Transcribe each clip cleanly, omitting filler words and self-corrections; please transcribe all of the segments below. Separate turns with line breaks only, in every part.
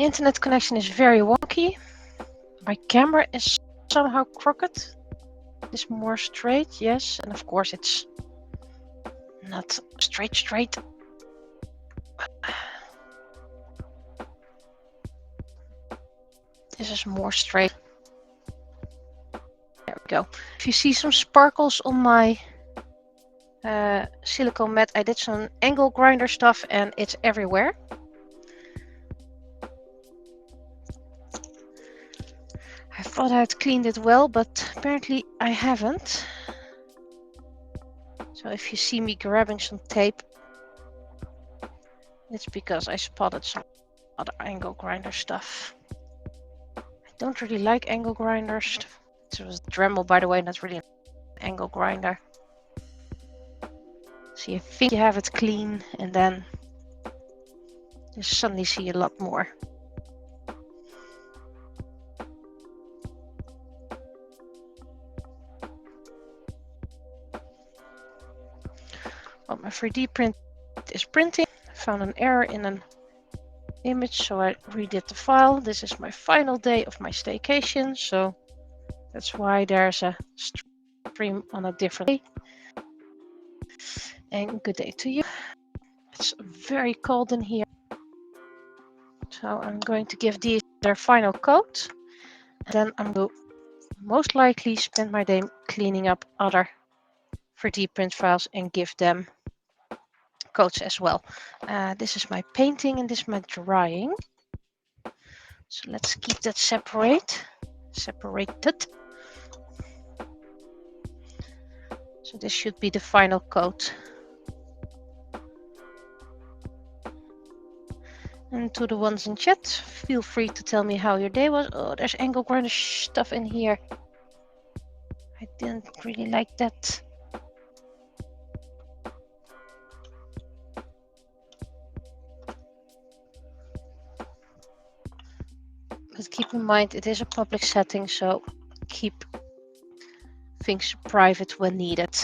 Internet connection is very wonky. My camera is somehow crooked. It's more straight, yes, and of course it's not straight. This is more straight. There we go. If you see some sparkles on my silicone mat, I did some angle grinder stuff and it's everywhere. I thought I'd cleaned it well, but apparently I haven't. So if you see me grabbing some tape, it's because I spotted some other angle grinder stuff. I don't really like angle grinders. It was Dremel, by the way, not really an angle grinder. So you think you have it clean and then you suddenly see a lot more. Well, my 3D print is printing. I found an error in an image, so I redid the file. This is my final day of my staycation, so that's why there's a stream on a different day. And good day to you. It's very cold in here, so I'm going to give these their final coat, and then I'm going to most likely spend my day cleaning up other 3D print files and give them coats as well. This is my painting and this is my drying. So let's keep that separated. So this should be the final coat. And to the ones in chat, feel free to tell me how your day was. Oh, there's angle grinder stuff in here. I didn't really like that. But keep in mind, it is a public setting, so keep things private when needed.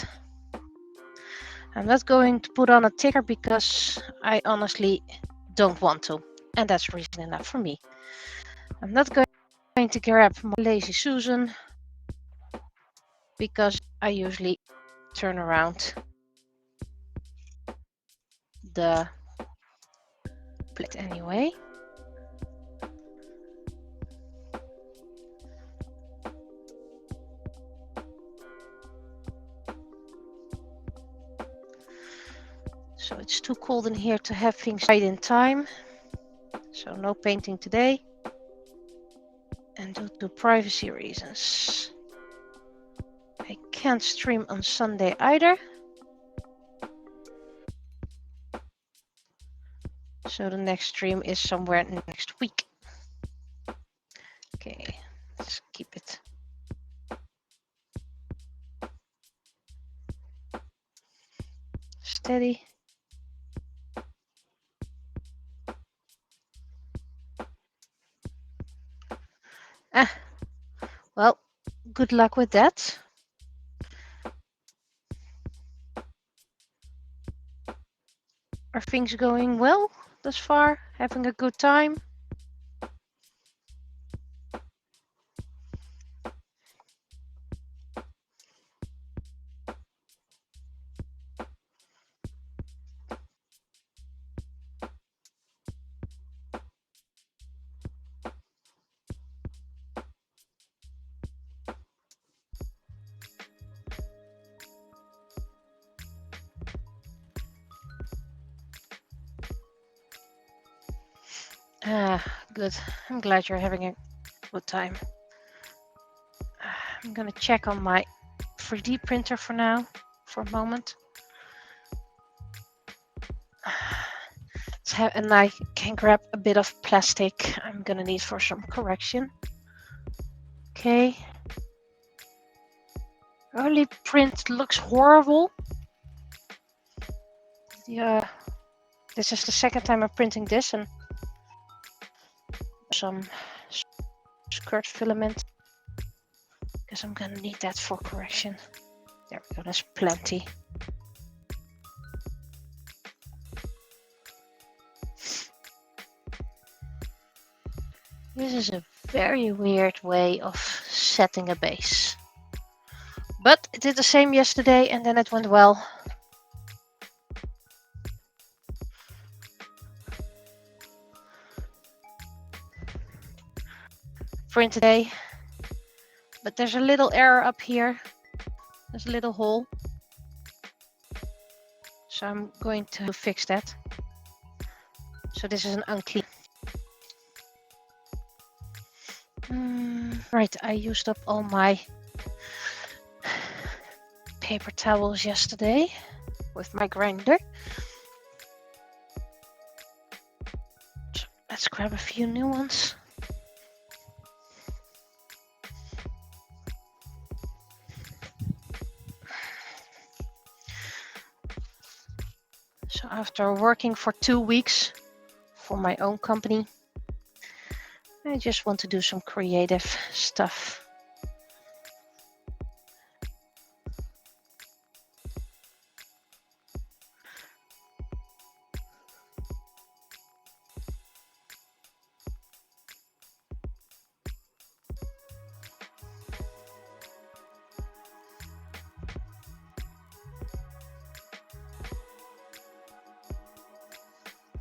I'm not going to put on a ticker because I honestly don't want to, and that's reason enough for me. I'm not going to grab my Lazy Susan because I usually turn around the plate anyway. So it's too cold in here to have things right in time. So no painting today. And due to privacy reasons, I can't stream on Sunday either. So the next stream is somewhere next week. Okay, let's keep it. Steady. Well, good luck with that. Are things going well thus far? Having a good time? Good. I'm glad you're having a good time. I'm gonna check on my 3D printer for now, for a moment. And I can grab a bit of plastic I'm gonna need for some correction. Okay. Early print looks horrible. Yeah, this is the second time I'm printing this and some skirt filament because I'm gonna need that for correction. There we go, that's plenty. This is a very weird way of setting a base. But it did the same yesterday and then it went well. Print today. But there's a little error up here. There's a little hole. So I'm going to fix that. So this is an unclean. Right, I used up all my paper towels yesterday with my grinder. So let's grab a few new ones. So after working for 2 weeks for my own company, I just want to do some creative stuff.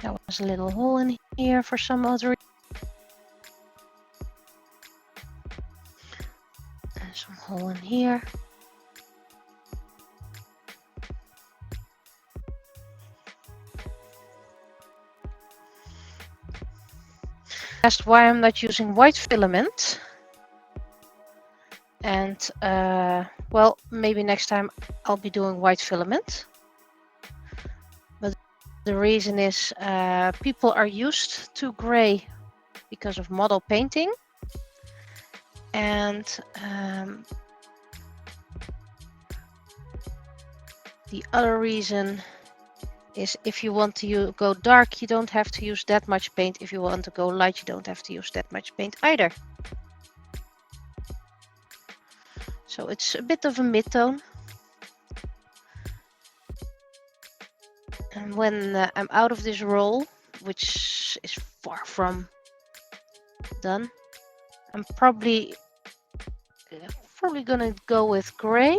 There was a little hole in here for some other reason. And some hole in here. Asked why I'm not using white filament. And well, maybe next time I'll be doing white filament. But the reason is people are used to gray because of model painting. And the other reason is if you want to go dark, you don't have to use that much paint. If you want to go light, you don't have to use that much paint either. So it's a bit of a mid-tone. And when I'm out of this roll, which is far from done, I'm probably gonna go with gray.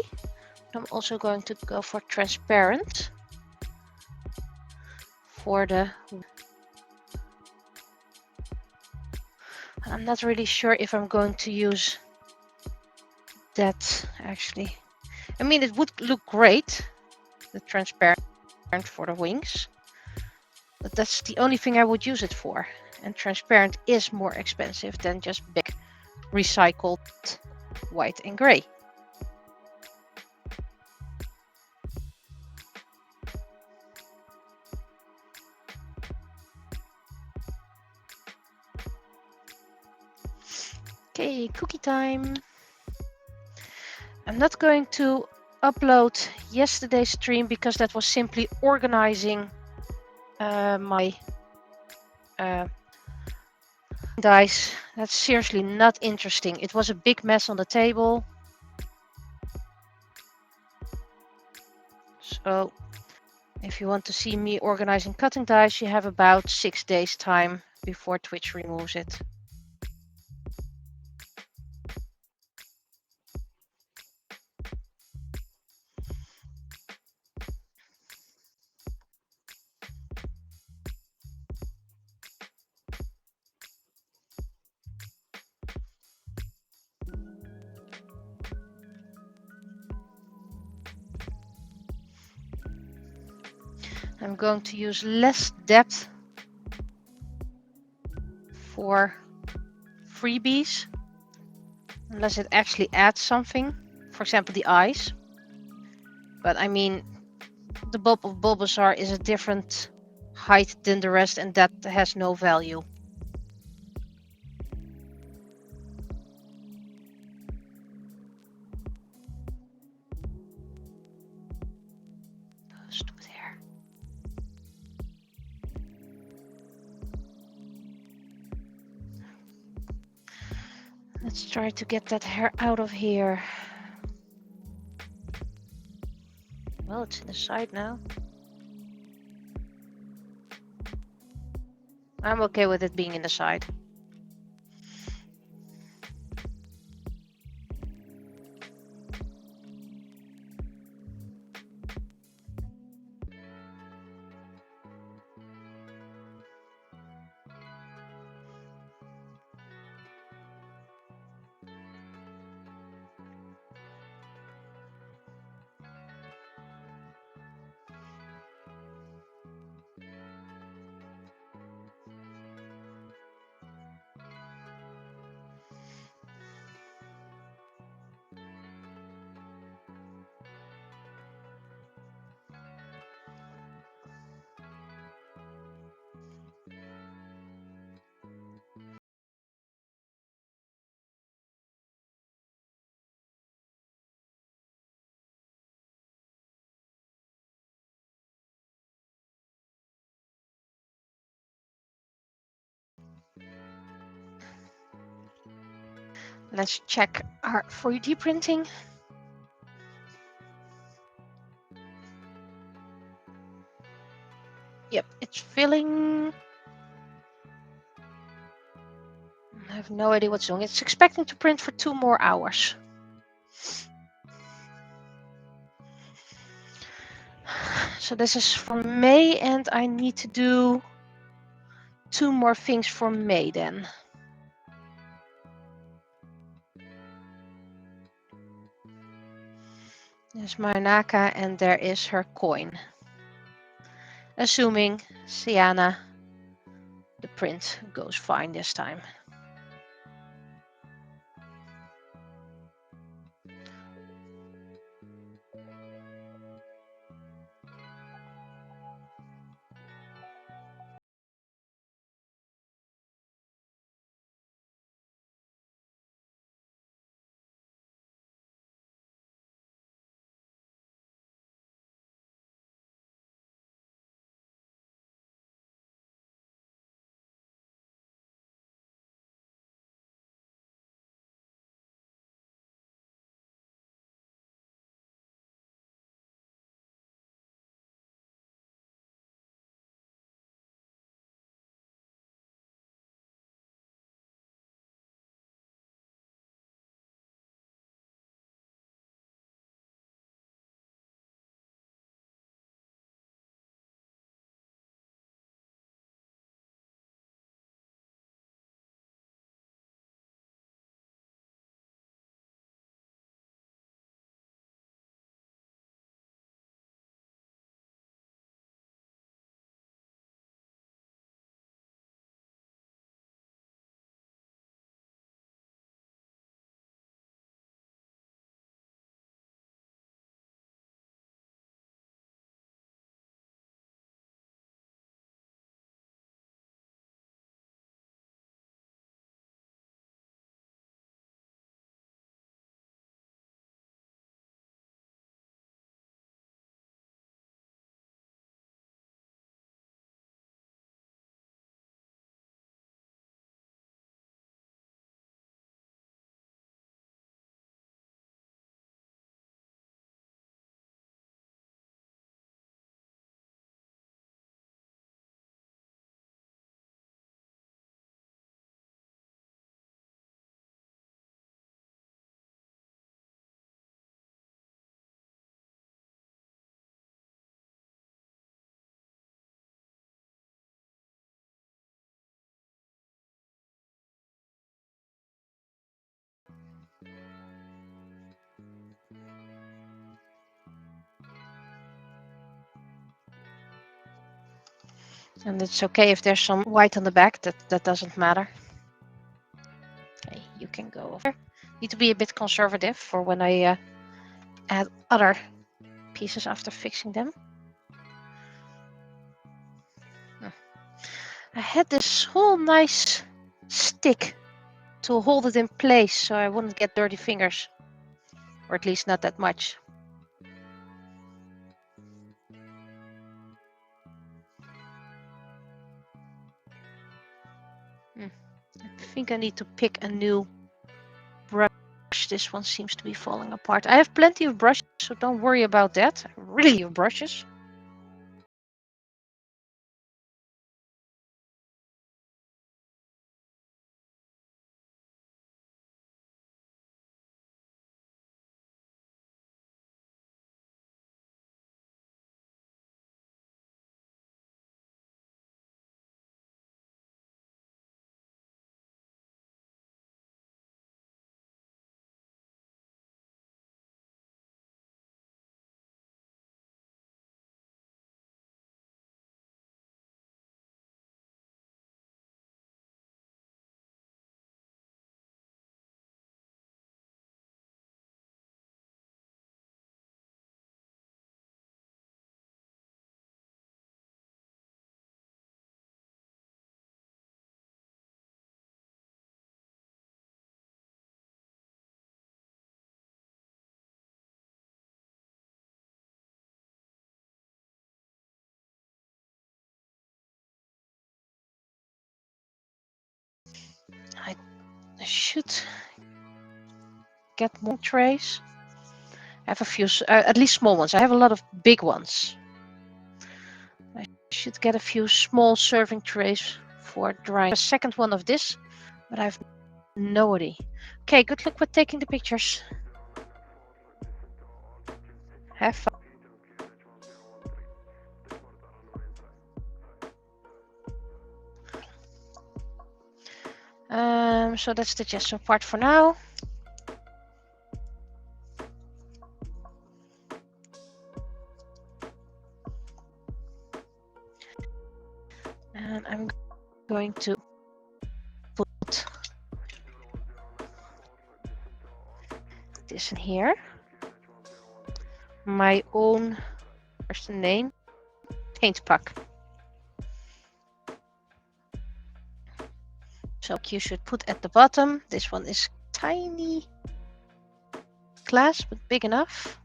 But I'm also going to go for transparent for the. I'm not really sure if I'm going to use that actually. I mean, it would look great, the transparent for the wings, but that's the only thing I would use it for. And transparent is more expensive than just big recycled white and gray. Okay, cookie time. I'm not going to upload yesterday's stream because that was simply organizing my dice. That's seriously not interesting. It was a big mess on the table. So if you want to see me organizing cutting dice, you have about 6 days time before Twitch removes it. I'm going to use less depth for freebies, unless it actually adds something. For example, the eyes. But I mean, the bulb of Bulbasaur is a different height than the rest, and that has no value. Stupid hair. Let's try to get that hair out of here. Well, it's in the side now. I'm okay with it being in the side. Let's check our 3D printing. Yep, it's filling. I have no idea what's doing. It's expecting to print for 2 more hours. So this is for May, and I need to do 2 more things for May then. There's my Naka, and there is her coin. Assuming Sienna, the print goes fine this time. And it's okay if there's some white on the back, that doesn't matter. Okay, you can go over. Need to be a bit conservative for when I add other pieces after fixing them. I had this whole nice stick to hold it in place so I wouldn't get dirty fingers, or at least not that much. I think I need to pick a new brush. This one seems to be falling apart. I have plenty of brushes, so don't worry about that. I really have brushes. I should get more trays. I have a few, at least small ones. I have a lot of big ones. I should get a few small serving trays for drying. A second one of this, but I have no idea. Okay, good luck with taking the pictures. Have fun. So that's the gesture part for now. And I'm going to put this in here. My own, where's the name? Paint puck. So you should put at the bottom. This one is tiny glass, but big enough.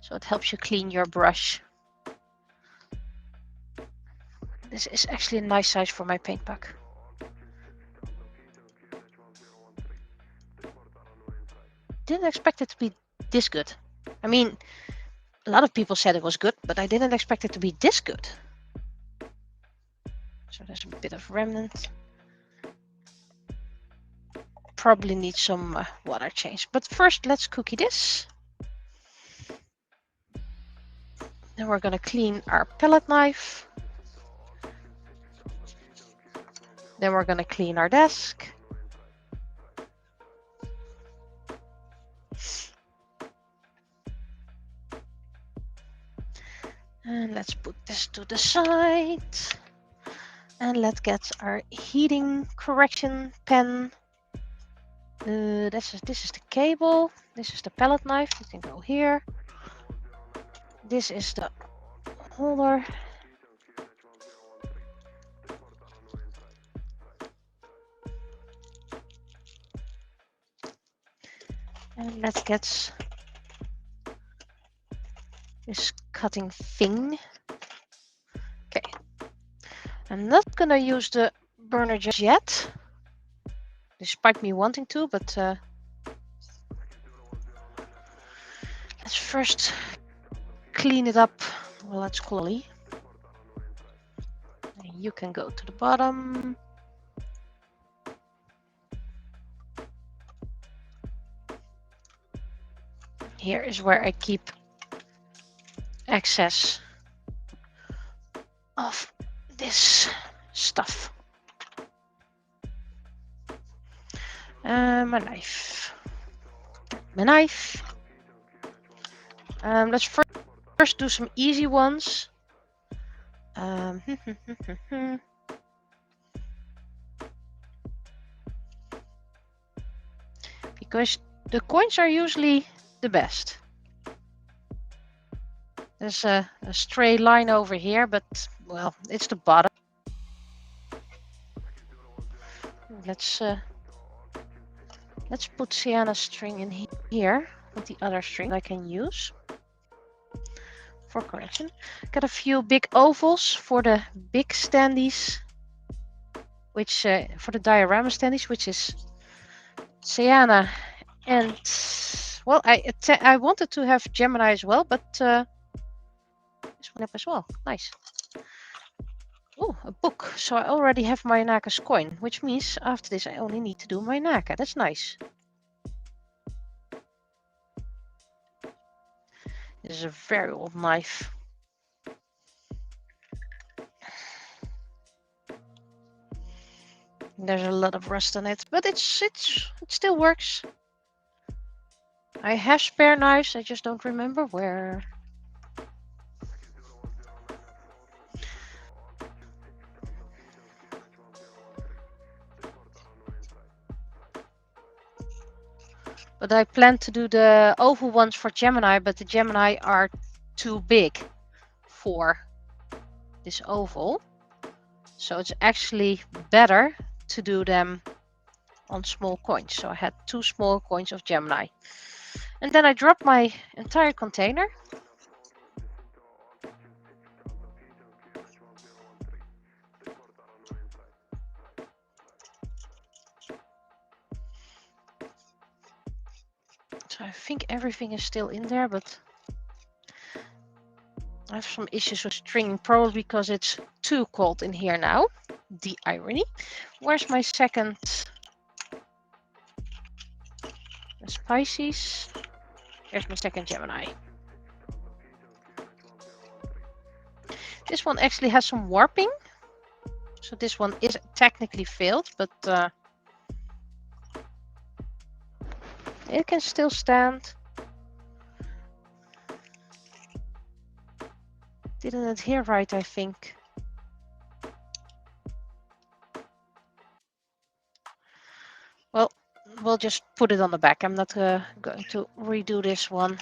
So it helps you clean your brush. This is actually a nice size for my paint puck. Didn't expect it to be this good. I mean, a lot of people said it was good, but I didn't expect it to be this good. So there's a bit of remnant. Probably need some water change. But first, let's cookie this. Then we're going to clean our palette knife. Then we're going to clean our desk. And let's put this to the side. And let's get our heating correction pen. This is the cable. This is the palette knife. You can go here. This is the holder. And let's get this cutting thing. Okay. I'm not gonna use the burner just yet, despite me wanting to, but let's first clean it up. Well, that's cool. You can go to the bottom. Here is where I keep excess of this stuff. My knife. Let's first do some easy ones. Because the coins are usually the best. There's a stray line over here, but well, it's the bottom. Let's put Sienna's string in here with the other string I can use for correction. Got a few big ovals for the big standees, which for the diorama standees, which is Sienna and well, I wanted to have Gemini as well, but this one up as well. Nice. Oh, a book. So I already have my Naka's coin, which means after this I only need to do my Naka. That's nice. This is a very old knife. There's a lot of rust on it, but it still works. I have spare knives, I just don't remember where. But I plan to do the oval ones for Gemini, but the Gemini are too big for this oval. So it's actually better to do them on small coins. So I had 2 small coins of Gemini. And then I dropped my entire container. So I think everything is still in there, but I have some issues with stringing, probably because it's too cold in here now. The irony. Where's my second Pisces? Here's my second Gemini. This one actually has some warping. So this one is technically failed, but it can still stand. Didn't adhere right, I think. Well, we'll just put it on the back. I'm not going to redo this one.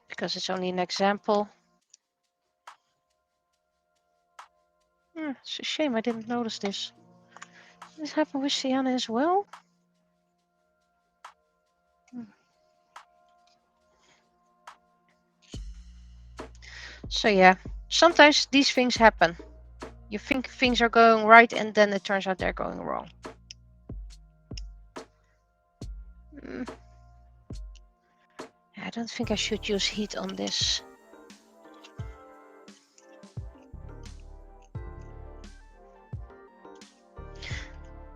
Because it's only an example. It's a shame I didn't notice this. Did this happen with Sienna as well? So yeah, sometimes these things happen. You think things are going right and then it turns out they're going wrong. I don't think I should use heat on this.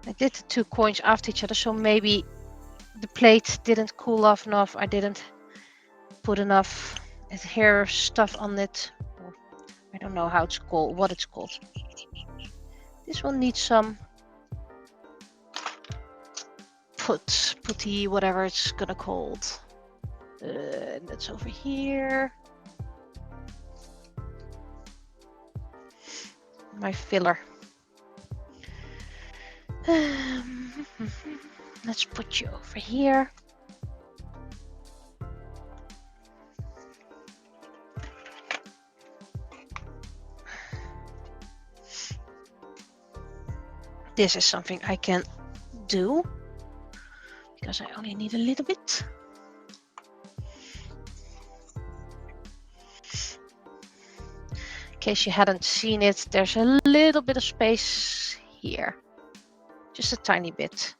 I did the 2 coins after each other, so maybe the plate didn't cool off enough. I didn't put enough hair stuff on it. I don't know how it's called, what it's called. This one needs some putty, whatever it's gonna called. That's over here. My filler. Let's put you over here. This is something I can do because I only need a little bit. In case you hadn't seen it, there's a little bit of space here. Just a tiny bit.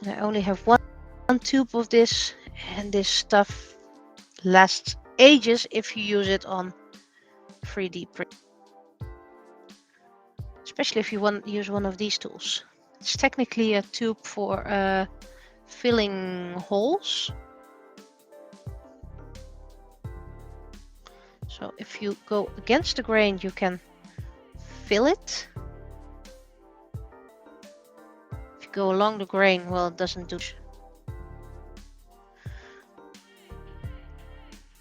And I only have one tube of this, and this stuff lasts ages if you use it on 3D print. Especially if you want to use one of these tools. It's technically a tube for filling holes. So if you go against the grain, you can fill it. If you go along the grain, well, it doesn't do.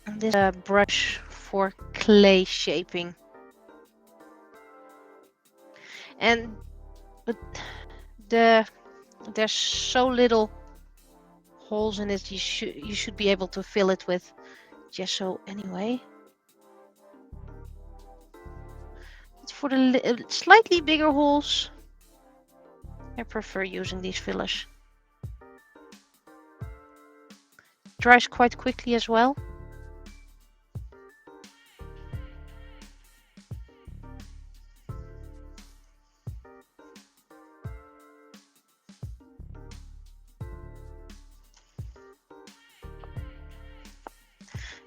And this is a brush for clay shaping. But there's so little holes in it, you should be able to fill it with gesso anyway. But for the slightly bigger holes, I prefer using these fillers. Dries quite quickly as well.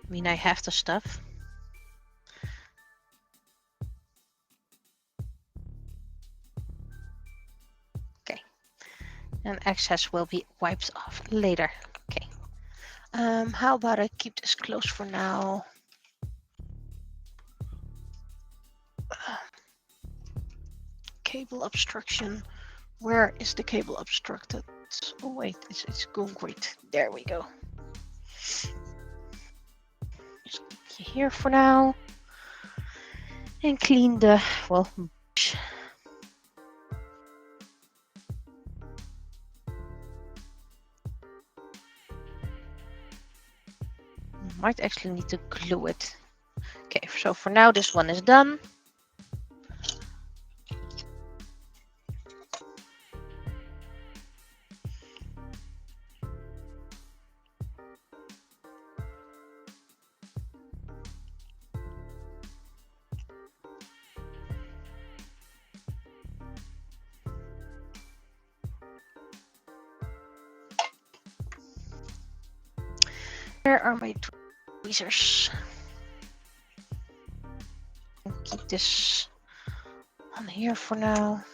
I mean, I have the stuff. Okay. And excess will be wiped off later. Okay. How about I keep this closed for now? Cable obstruction. Where is the cable obstructed? Oh wait, it's going great. There we go. Just keep you here for now. And clean the, well, brush. Might actually need to glue it. Okay, so for now this one is done. Where are my tweezers? Keep this on here for now.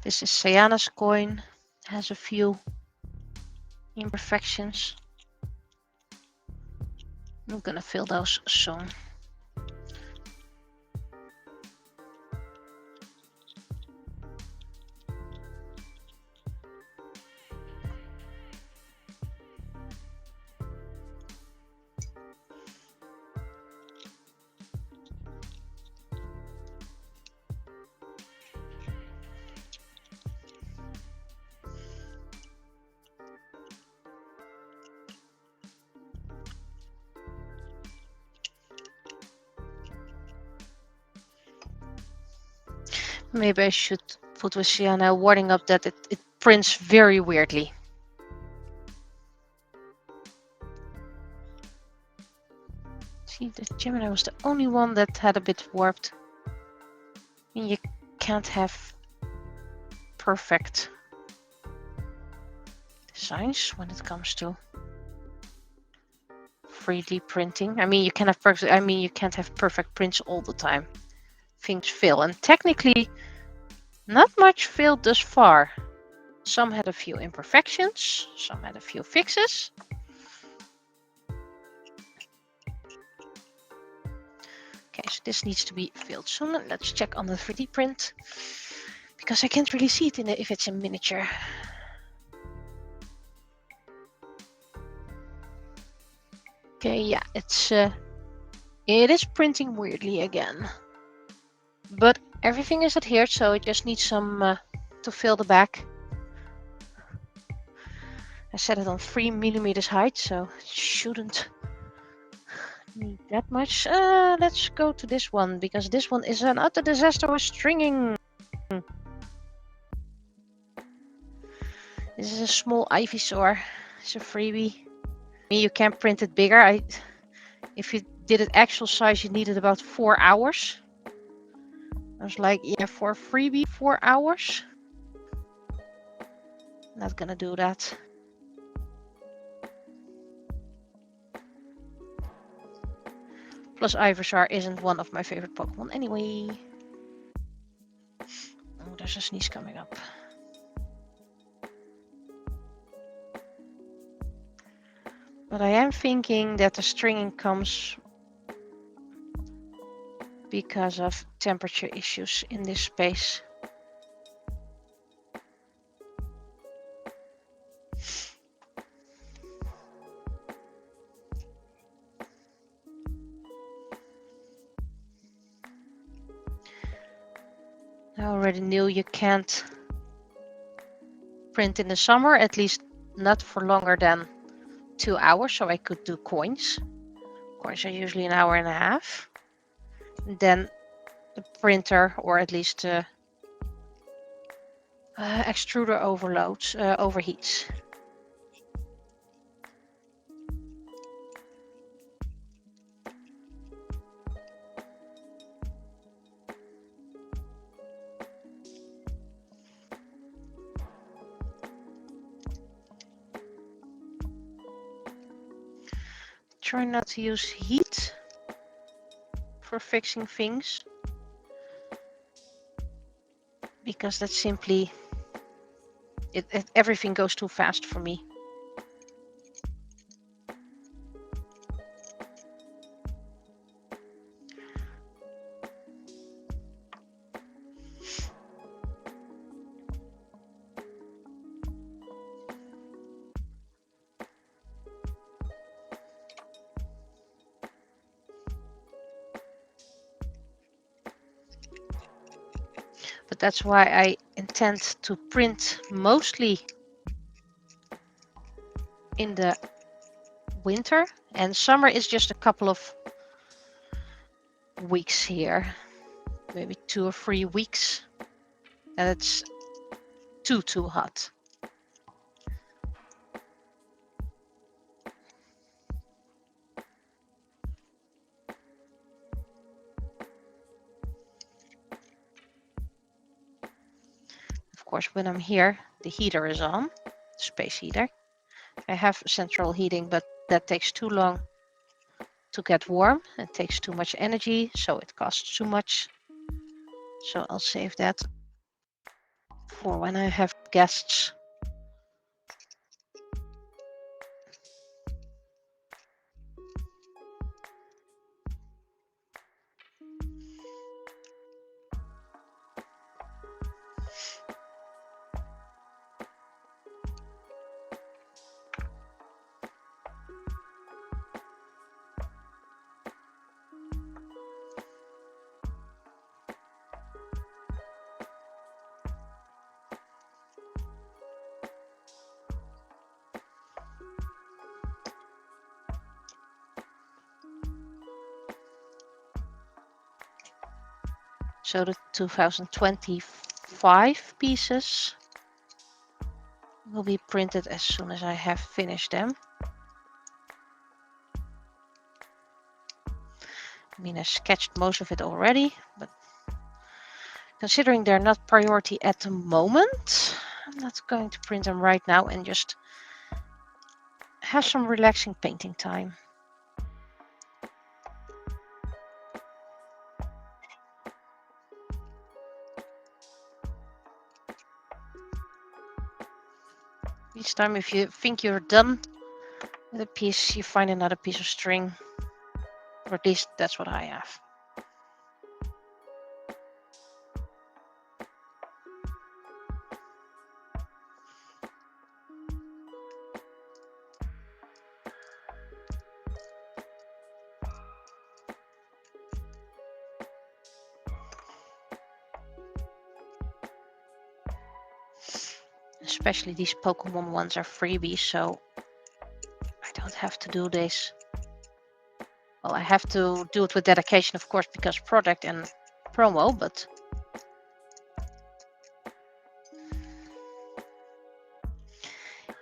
This is Sayana's coin. It has a few imperfections. I'm gonna fill those soon. Maybe I should put with Sienna a warning up that it prints very weirdly. See, the Gemini was the only one that had a bit warped. I mean, you can't have perfect designs when it comes to 3D printing. I mean, you can have you can't have perfect prints all the time. Things fail, and technically, not much failed thus far. Some had a few imperfections, some had a few fixes. Okay, so this needs to be filled soon. Let's check on the 3D print, because I can't really see it if it's in miniature. Okay, yeah, it is printing weirdly again, but everything is adhered, so it just needs some to fill the back. I set it on 3mm height, so it shouldn't need that much. Let's go to this one, because this one is an utter disaster with stringing. This is a small Ivysaur. It's a freebie. I mean, you can print it bigger. If you did it actual size, you needed about 4 hours. I was like, yeah, for a freebie, 4 hours. Not gonna do that. Plus, Ivysaur isn't one of my favorite Pokemon anyway. Oh, there's a sneeze coming up. But I am thinking that the stringing comes because of temperature issues in this space. I already knew you can't print in the summer, at least not for longer than 2 hours, so I could do coins. Coins are usually an hour and a half. And then the printer, or at least extruder overheats. Try not to use heat for fixing things, because that's simply everything goes too fast for me. But that's why I intend to print mostly in the winter, and summer is just a couple of weeks here, maybe 2 or 3 weeks, and it's too hot. course, when I'm here, the heater is on, space heater. I have central heating, but that takes too long to get warm. It takes too much energy, so it costs too much. So I'll save that for when I have guests. So the 2025 pieces will be printed as soon as I have finished them. I mean, I sketched most of it already, but considering they're not priority at the moment, I'm not going to print them right now and just have some relaxing painting time. Each time if you think you're done with a piece, you find another piece of string. Or at least that's what I have. Especially these Pokemon ones are freebies, so I don't have to do this. Well, I have to do it with dedication, of course, because product and promo, but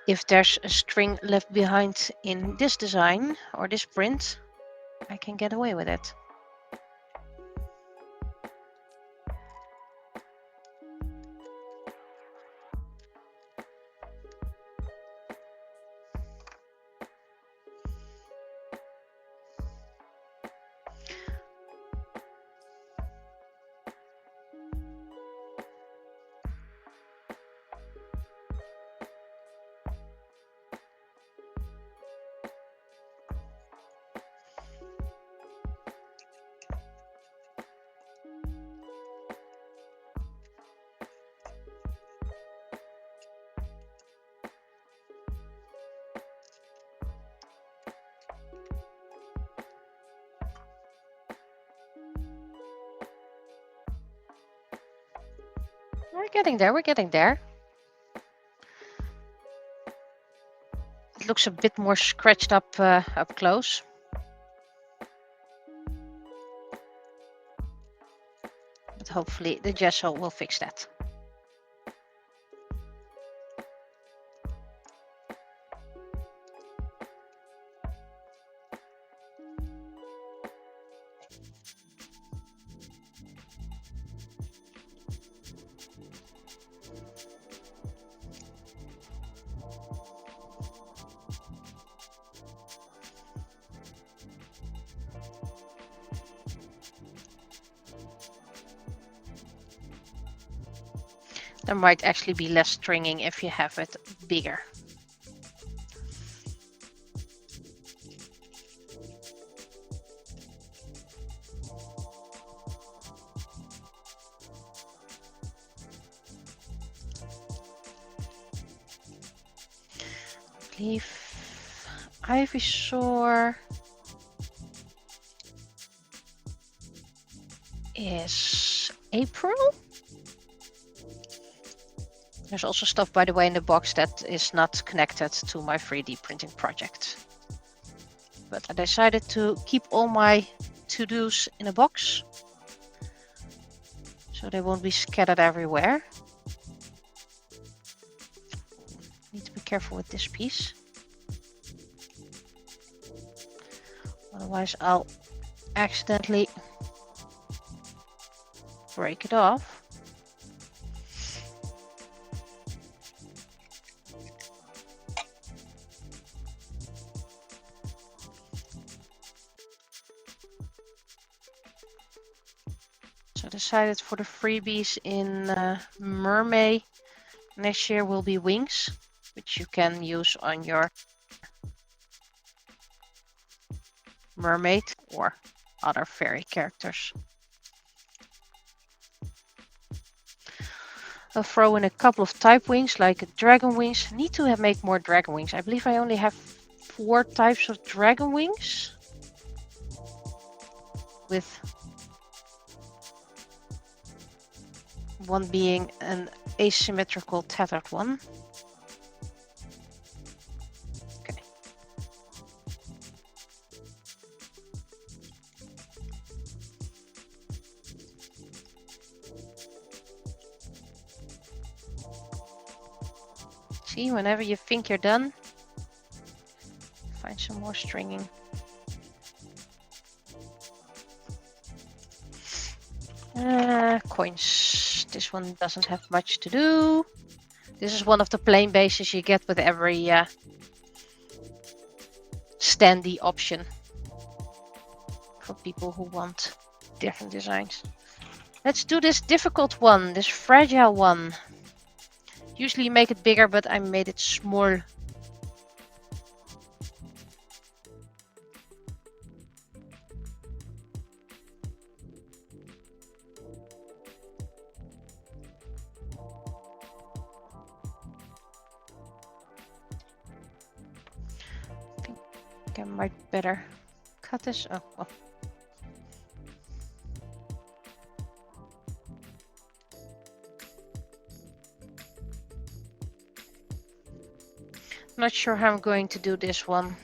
if there's a string left behind in this design or this print, I can get away with it. We're getting there, we're getting there. It looks a bit more scratched up up close. But hopefully the gesso will fix that. There might actually be less stringing if you have it bigger. I believe Ivysaur is April. There's also stuff, by the way, in the box that is not connected to my 3D printing project. But I decided to keep all my to-dos in a box, so they won't be scattered everywhere. Need to be careful with this piece. Otherwise I'll accidentally break it off. decided for the freebies in Mermaid next year will be wings, which you can use on your mermaid or other fairy characters. I'll throw in a couple of type wings, like dragon wings. I need to make more dragon wings. I believe I only have 4 types of dragon wings, with one being an asymmetrical tethered one. Okay. See, whenever you think you're done, find some more stringing. Coins. This one doesn't have much to do. This is one of the plain bases you get with every standee option for people who want different designs. Let's do this difficult one, this fragile one. Usually you make it bigger, but I made it small. I think I might better cut this. Oh, well. Not sure how I'm going to do this one.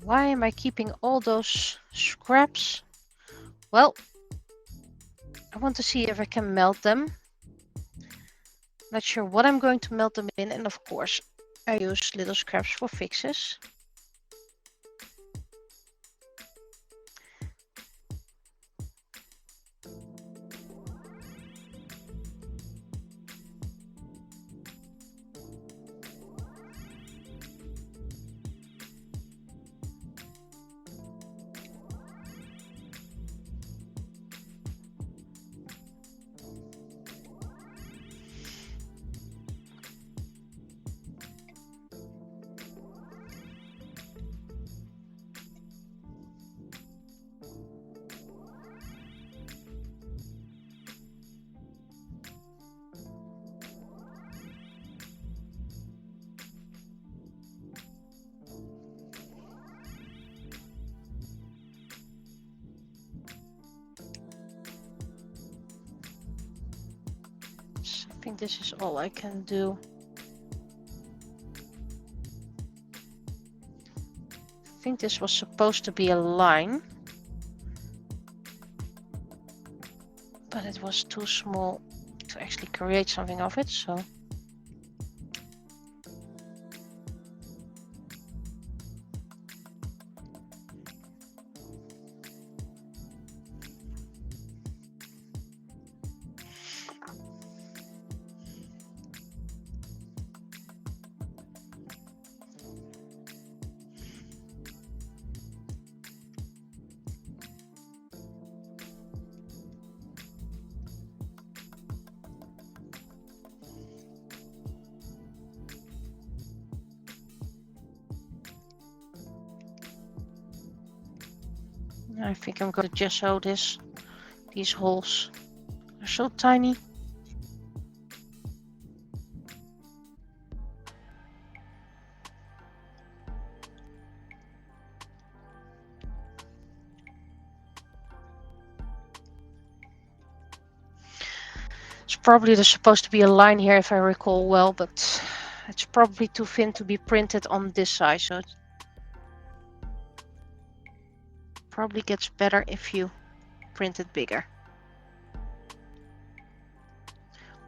Why am I keeping all those scraps? Well, I want to see if I can melt them. Not sure what I'm going to melt them in, and of course I use little scraps for fixes. I think this is all I can do. I think this was supposed to be a line, but it was too small to actually create something of it, so. I think I'm going to gesso these holes. They're so tiny. It's probably there's supposed to be a line here if I recall well, but It's probably too thin to be printed on this size, so it probably gets better if you print it bigger.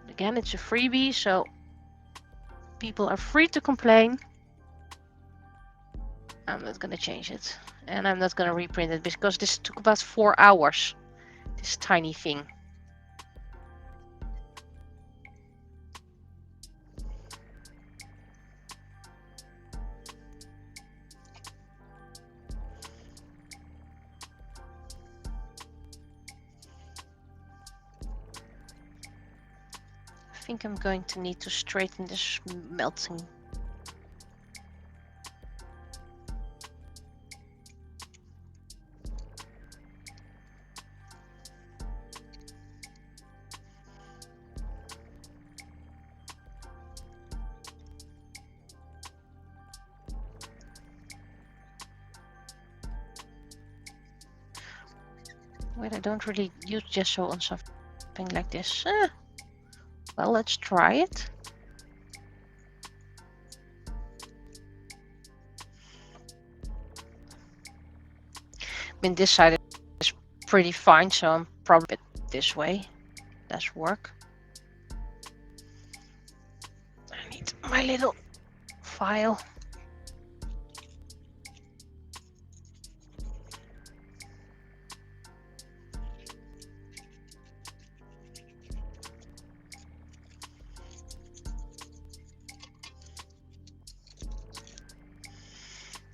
Again, it's a freebie, so people are free to complain. I'm not going to change it, and I'm not going to reprint it because this took about 4 hours, this tiny thing. I think I'm going to need to straighten this melting. Wait, I don't really use gesso on something like this. Well, let's try it. I mean, this side is pretty fine, so I'm probably this way. Less work. I need my little file.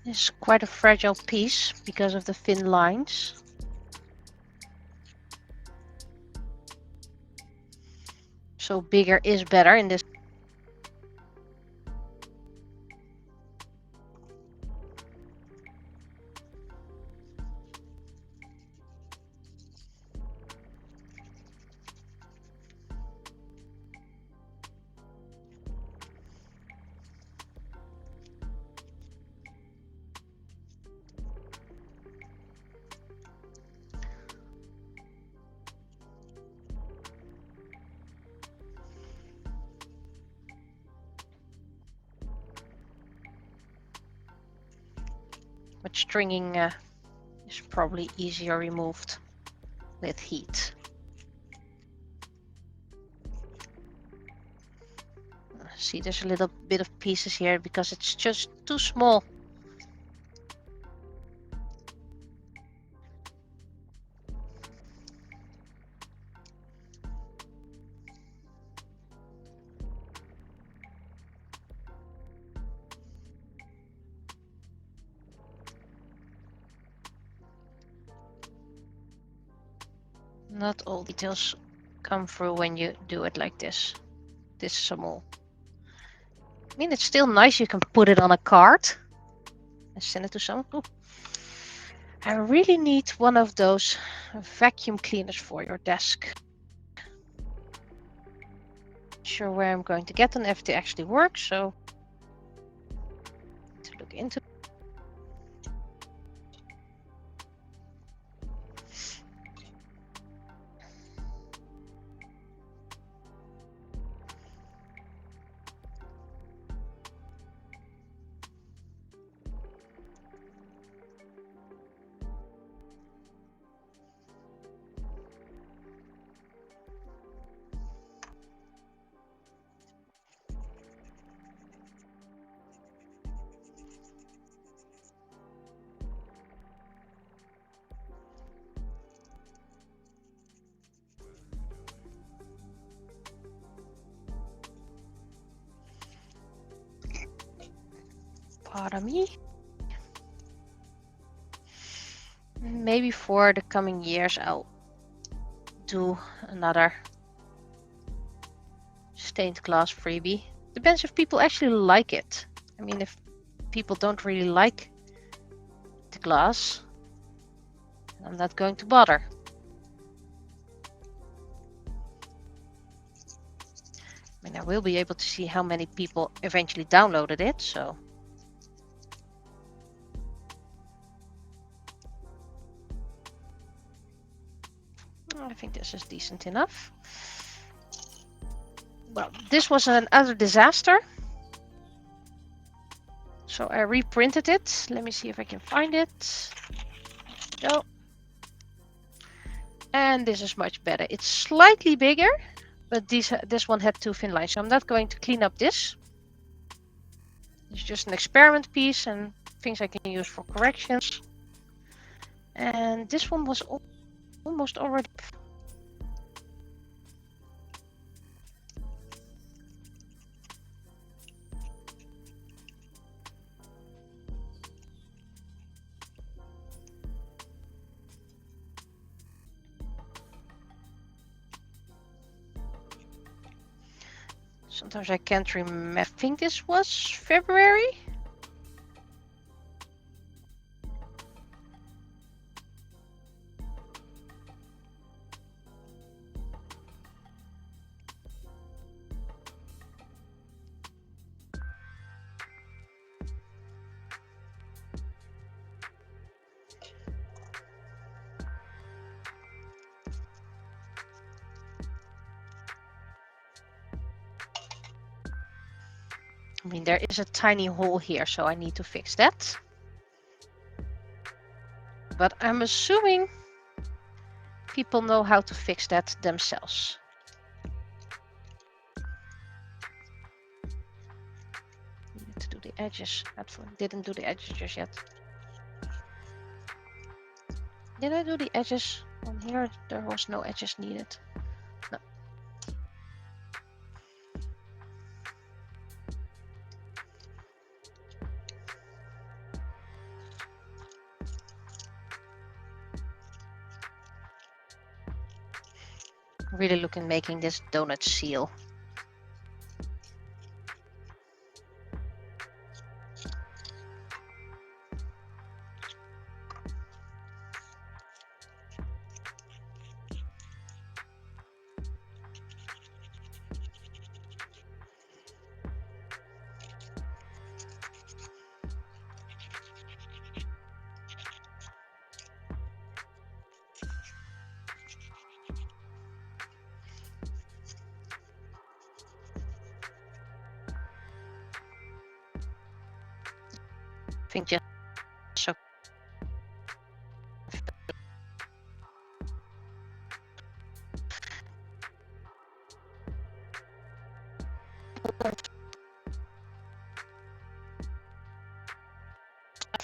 It's quite a fragile piece because of the thin lines. So bigger is better in this. But stringing is probably easier removed with heat. See, there's a little bit of pieces here because it's just too small. Not all details come through when you do it like this small. I mean, it's still nice. You can put it on a card and send it to someone. Ooh. I really need one of those vacuum cleaners for your desk. Not sure where I'm going to get them if they actually work, so to look into. Pardon me. Maybe for the coming years I'll do another stained glass freebie. Depends if people actually like it. I mean, if people don't really like the glass, I'm not going to bother. I mean, I will be able to see how many people eventually downloaded it, so. I think this is decent enough. Well, this was an utter disaster. So I reprinted it. Let me see if I can find it. No. And this is much better. It's slightly bigger, but this one had 2 thin lines. So I'm not going to clean up this. It's just an experiment piece and things I can use for corrections. And this one was almost already. Sometimes I can't remember. I think this was February. I mean, there is a tiny hole here, so I need to fix that. But I'm assuming people know how to fix that themselves. Need to do the edges. Didn't do the edges just yet. Did I do the edges on here? There was no edges needed. No. Really looking making this donut seal. I think just so.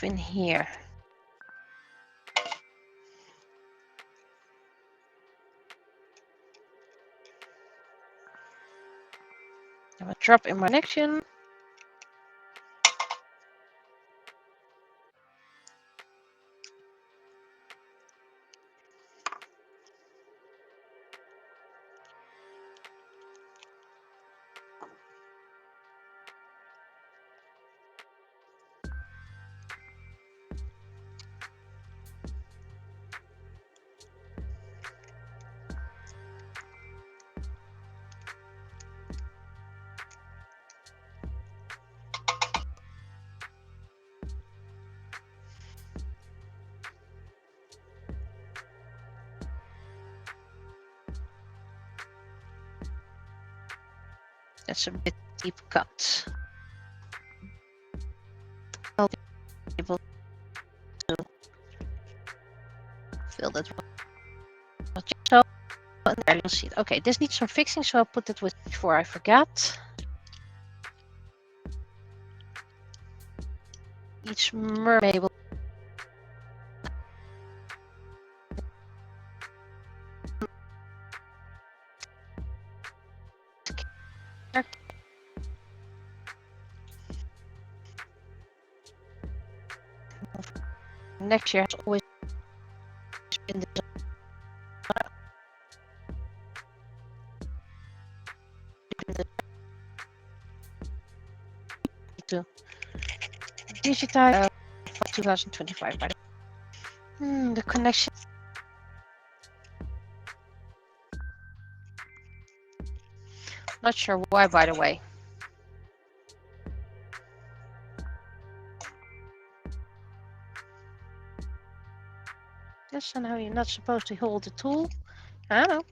In here. I have a drop in my connection. That's a bit deep cut. I'll be able to fill that. So there you'll see it. Okay, this needs some fixing, so I'll put it with before I forget. Each mermaid will next year has always been to digitize 2025 by the connection. Not sure why, by the way. Yes, and how you're not supposed to hold the tool. I don't know.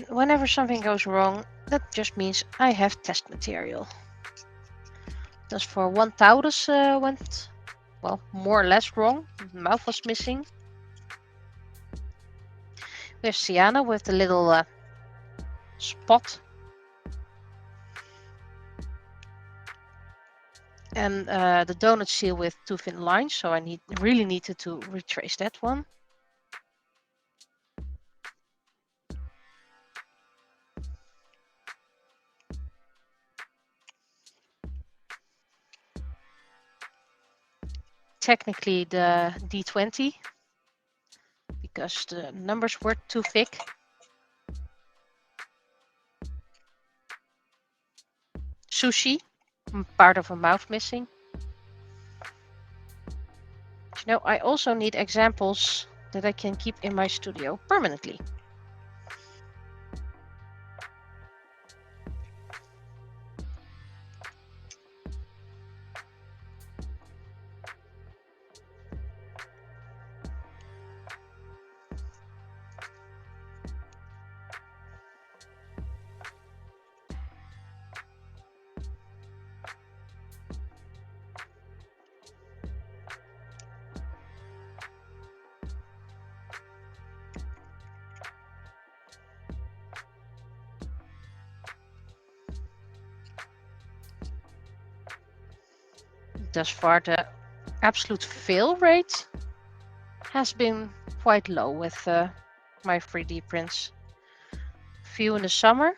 Whenever something goes wrong, that just means I have test material. Just for 1 Taurus went, well, more or less wrong. The mouth was missing. We have Sienna with the little spot. And the donut seal with 2 thin lines, so I really needed to retrace that one. Technically the D20, because the numbers were too thick. Sushi, part of a mouth missing. You know, I also need examples that I can keep in my studio permanently. Thus far, the absolute fail rate has been quite low with my 3D prints. Few in the summer.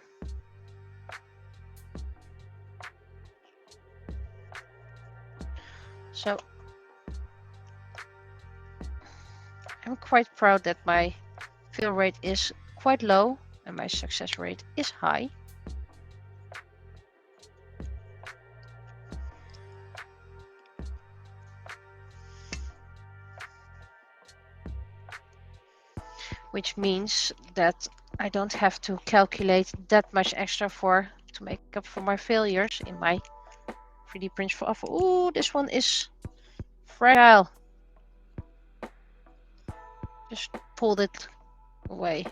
So I'm quite proud that my fail rate is quite low and my success rate is high. Which means that I don't have to calculate that much extra to make up for my failures in my 3D prints for offer. Ooh, this one is fragile. Just pulled it away.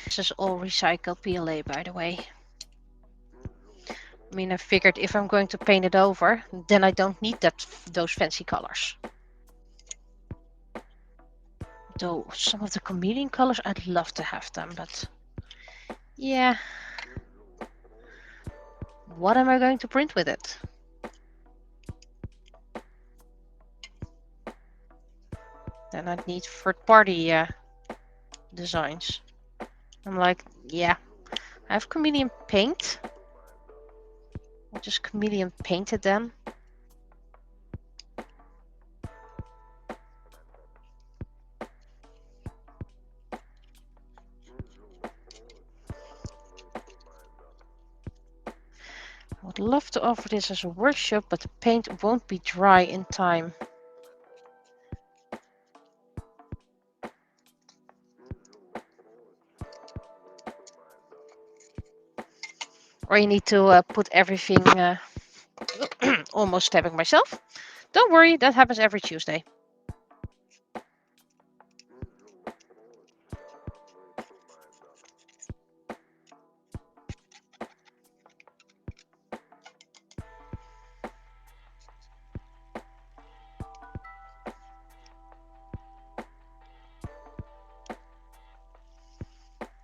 This is all recycled PLA, by the way. I mean, I figured if I'm going to paint it over, then I don't need those fancy colors. Though some of the chameleon colors, I'd love to have them, but yeah. What am I going to print with it? Then I'd need third-party designs. I'm like, yeah, I have chameleon paint. I'll just chameleon paint it then. I would love to offer this as a workshop, but the paint won't be dry in time. Or you need to put everything, almost stabbing myself. Don't worry, that happens every Tuesday.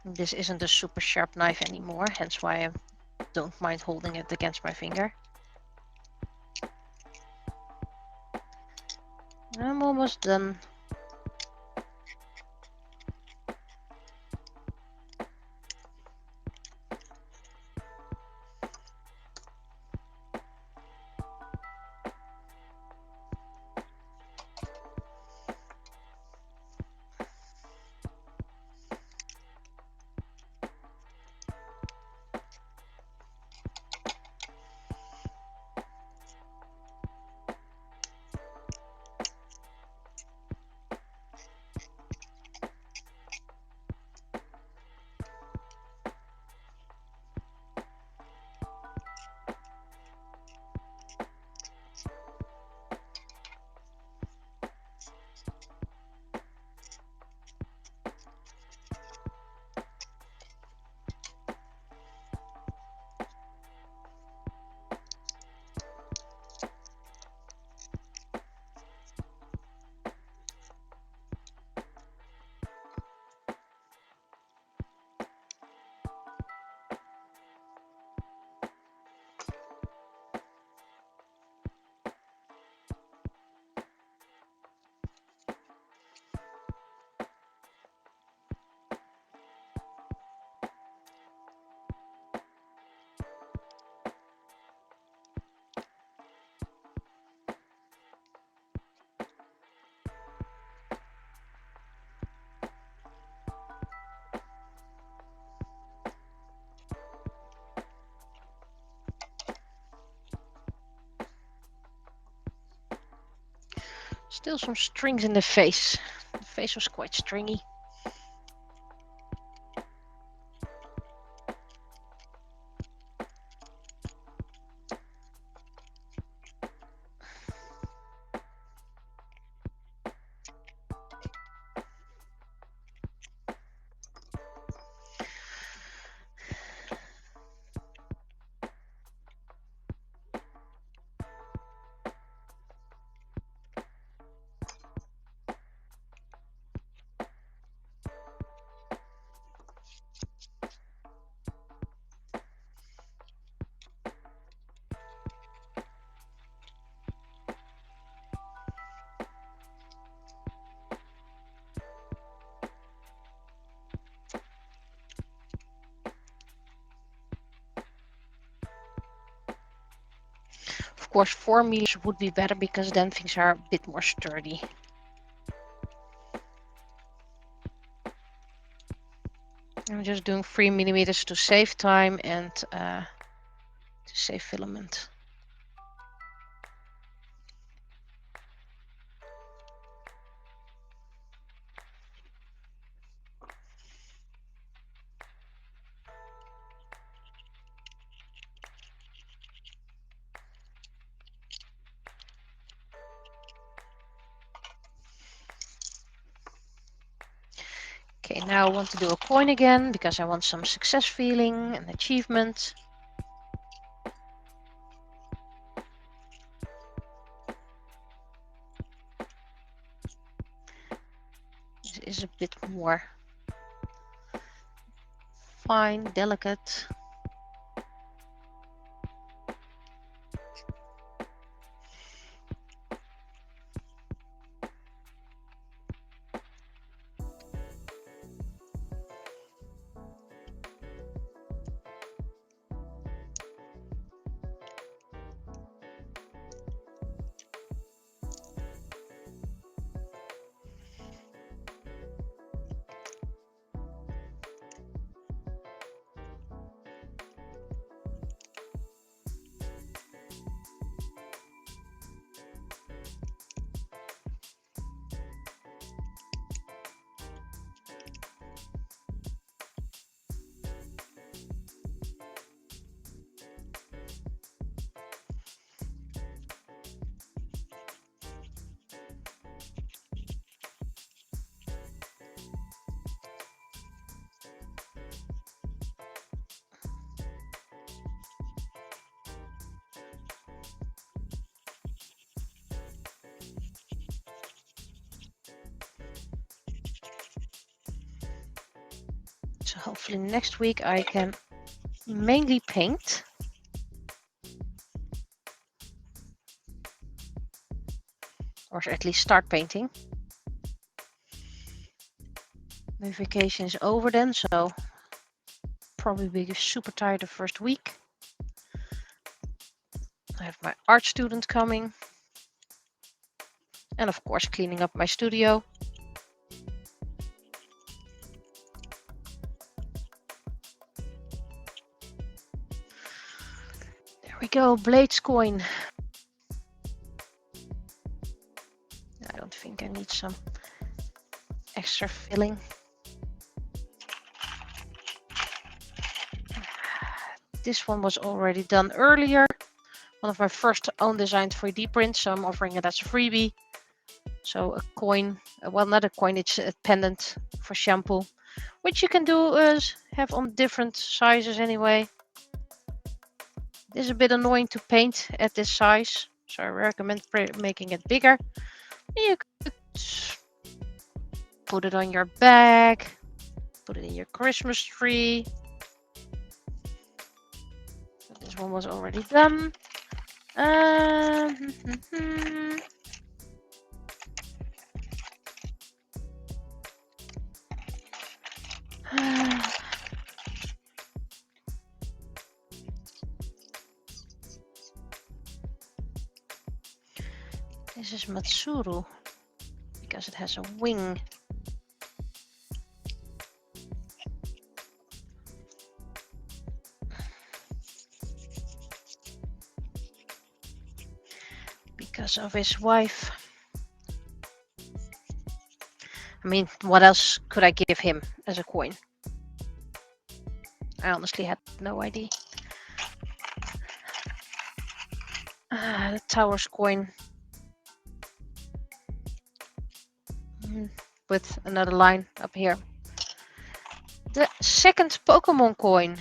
This isn't a super sharp knife anymore, hence why I don't mind holding it against my finger. I'm almost done. Still some strings in the face. The face was quite stringy. Of course, 4 meters would be better because then things are a bit more sturdy. I'm just doing 3 millimeters to save time and to save filament. Okay, now I want to do a coin again because I want some success feeling and achievement. This is a bit more fine, delicate. So hopefully next week I can mainly paint. Or at least start painting. My vacation is over then, so probably be super tired the first week. I have my art student coming. And of course cleaning up my studio. There we go, Blades coin. I don't think I need some extra filling. This one was already done earlier. One of my first own designed 3D prints, so I'm offering it as a freebie. So a coin, well not a coin, it's a pendant for shampoo, which you can do have on different sizes anyway. It is a bit annoying to paint at this size, so I recommend making it bigger. You could put it on your bag, put it in your Christmas tree. This one was already done. This is Matsuru because it has a wing. Because of his wife I mean, what else could I give him as a coin? I honestly had no idea. The Tower's coin. With another line up here. The second Pokemon coin.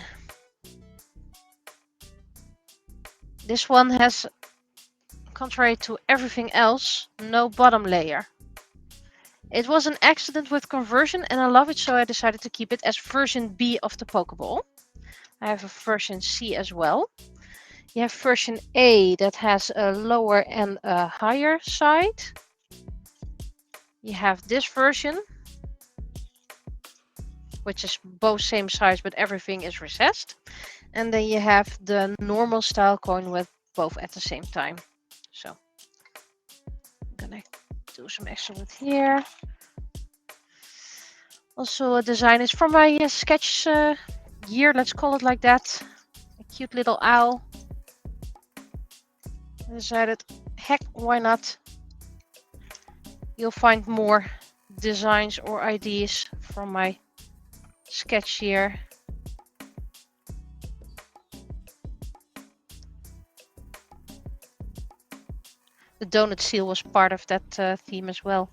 This one has, contrary to everything else, no bottom layer. It was an accident with conversion and I love it, so I decided to keep it as version B of the Pokeball. I have a version C as well. You have version A that has a lower and a higher side. You have this version, which is both same size but everything is recessed. And then you have the normal style coin with both at the same time. So I'm gonna do some extra with here. Also a design is from my sketch year, let's call it like that. A cute little owl. I decided, heck, why not? You'll find more designs or ideas from my sketch year. The donut seal was part of that theme as well.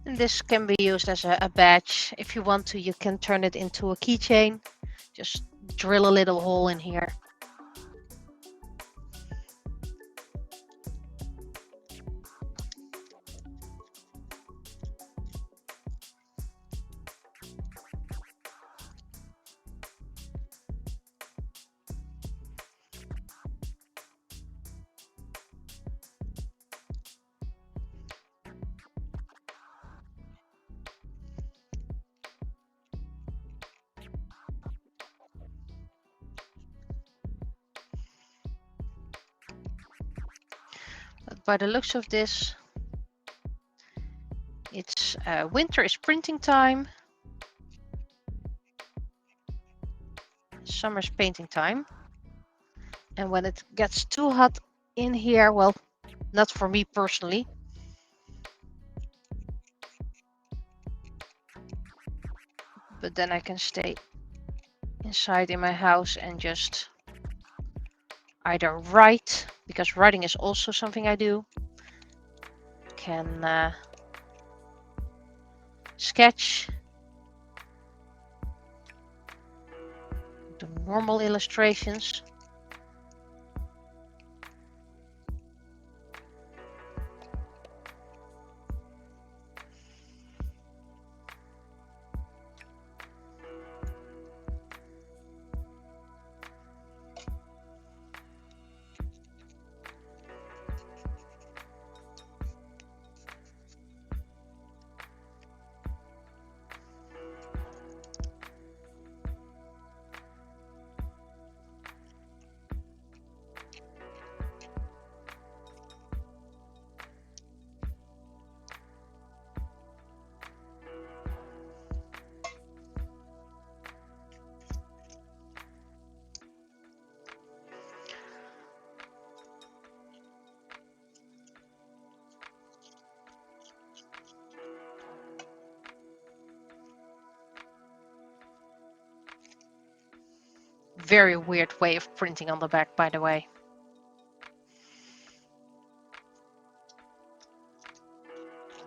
And this can be used as a badge. If you want to, you can turn it into a keychain. Just drill a little hole in here. But by the looks of this, it's winter is printing time. Summer's painting time. And when it gets too hot in here, well, not for me personally. But then I can stay inside in my house and just either write, because writing is also something I do. Can sketch. Do normal illustrations. Very weird way of printing on the back, by the way.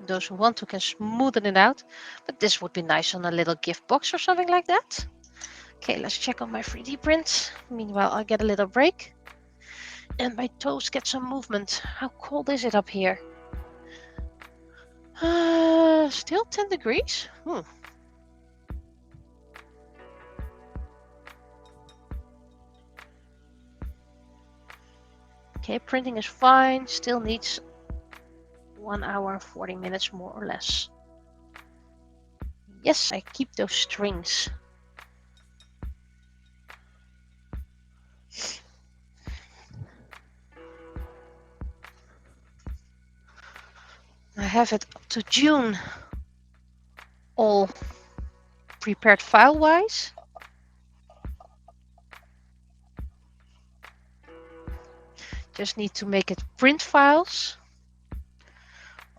Those who want to can smoothen it out, but this would be nice on a little gift box or something like that. Okay, let's check on my 3D prints. Meanwhile, I'll get a little break. And my toes get some movement. How cold is it up here? Still 10 degrees? Okay, printing is fine. Still needs 1 hour and 40 minutes more or less. Yes, I keep those strings. I have it up to June all prepared file-wise. Just need to make it print files.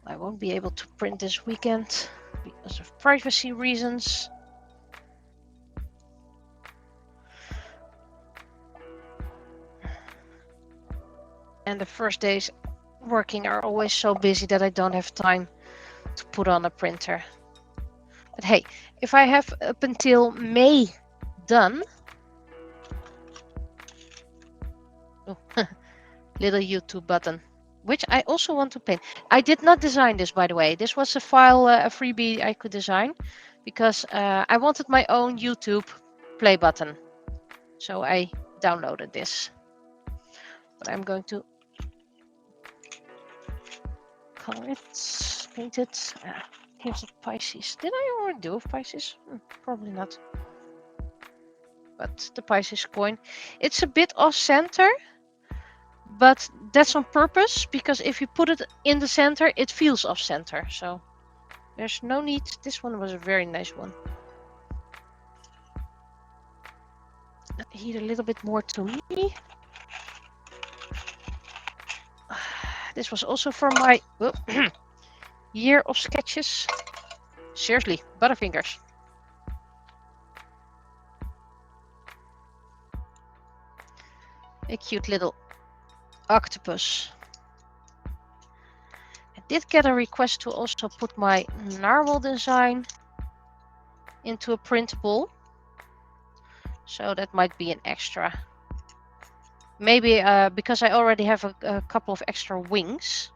I won't be able to print this weekend because of privacy reasons. And the first days working are always so busy that I don't have time to put on a printer. But hey, if I have up until May done, oh, little YouTube button, which I also want to paint. I did not design this, by the way. This was a file, a freebie I could design because I wanted my own YouTube play button. So I downloaded this. But I'm going to color it, paint it. Here's a Pisces. Did I already do a Pisces? Probably not. But the Pisces coin. It's a bit off center, but that's on purpose because if you put it in the center, it feels off center. So there's no need. This one was a very nice one. Heat a little bit more to me. This was also for my year of sketches. Seriously, butterfingers. A cute little octopus. I did get a request to also put my narwhal design into a printable. So that might be an extra. Maybe because I already have a couple of extra wings,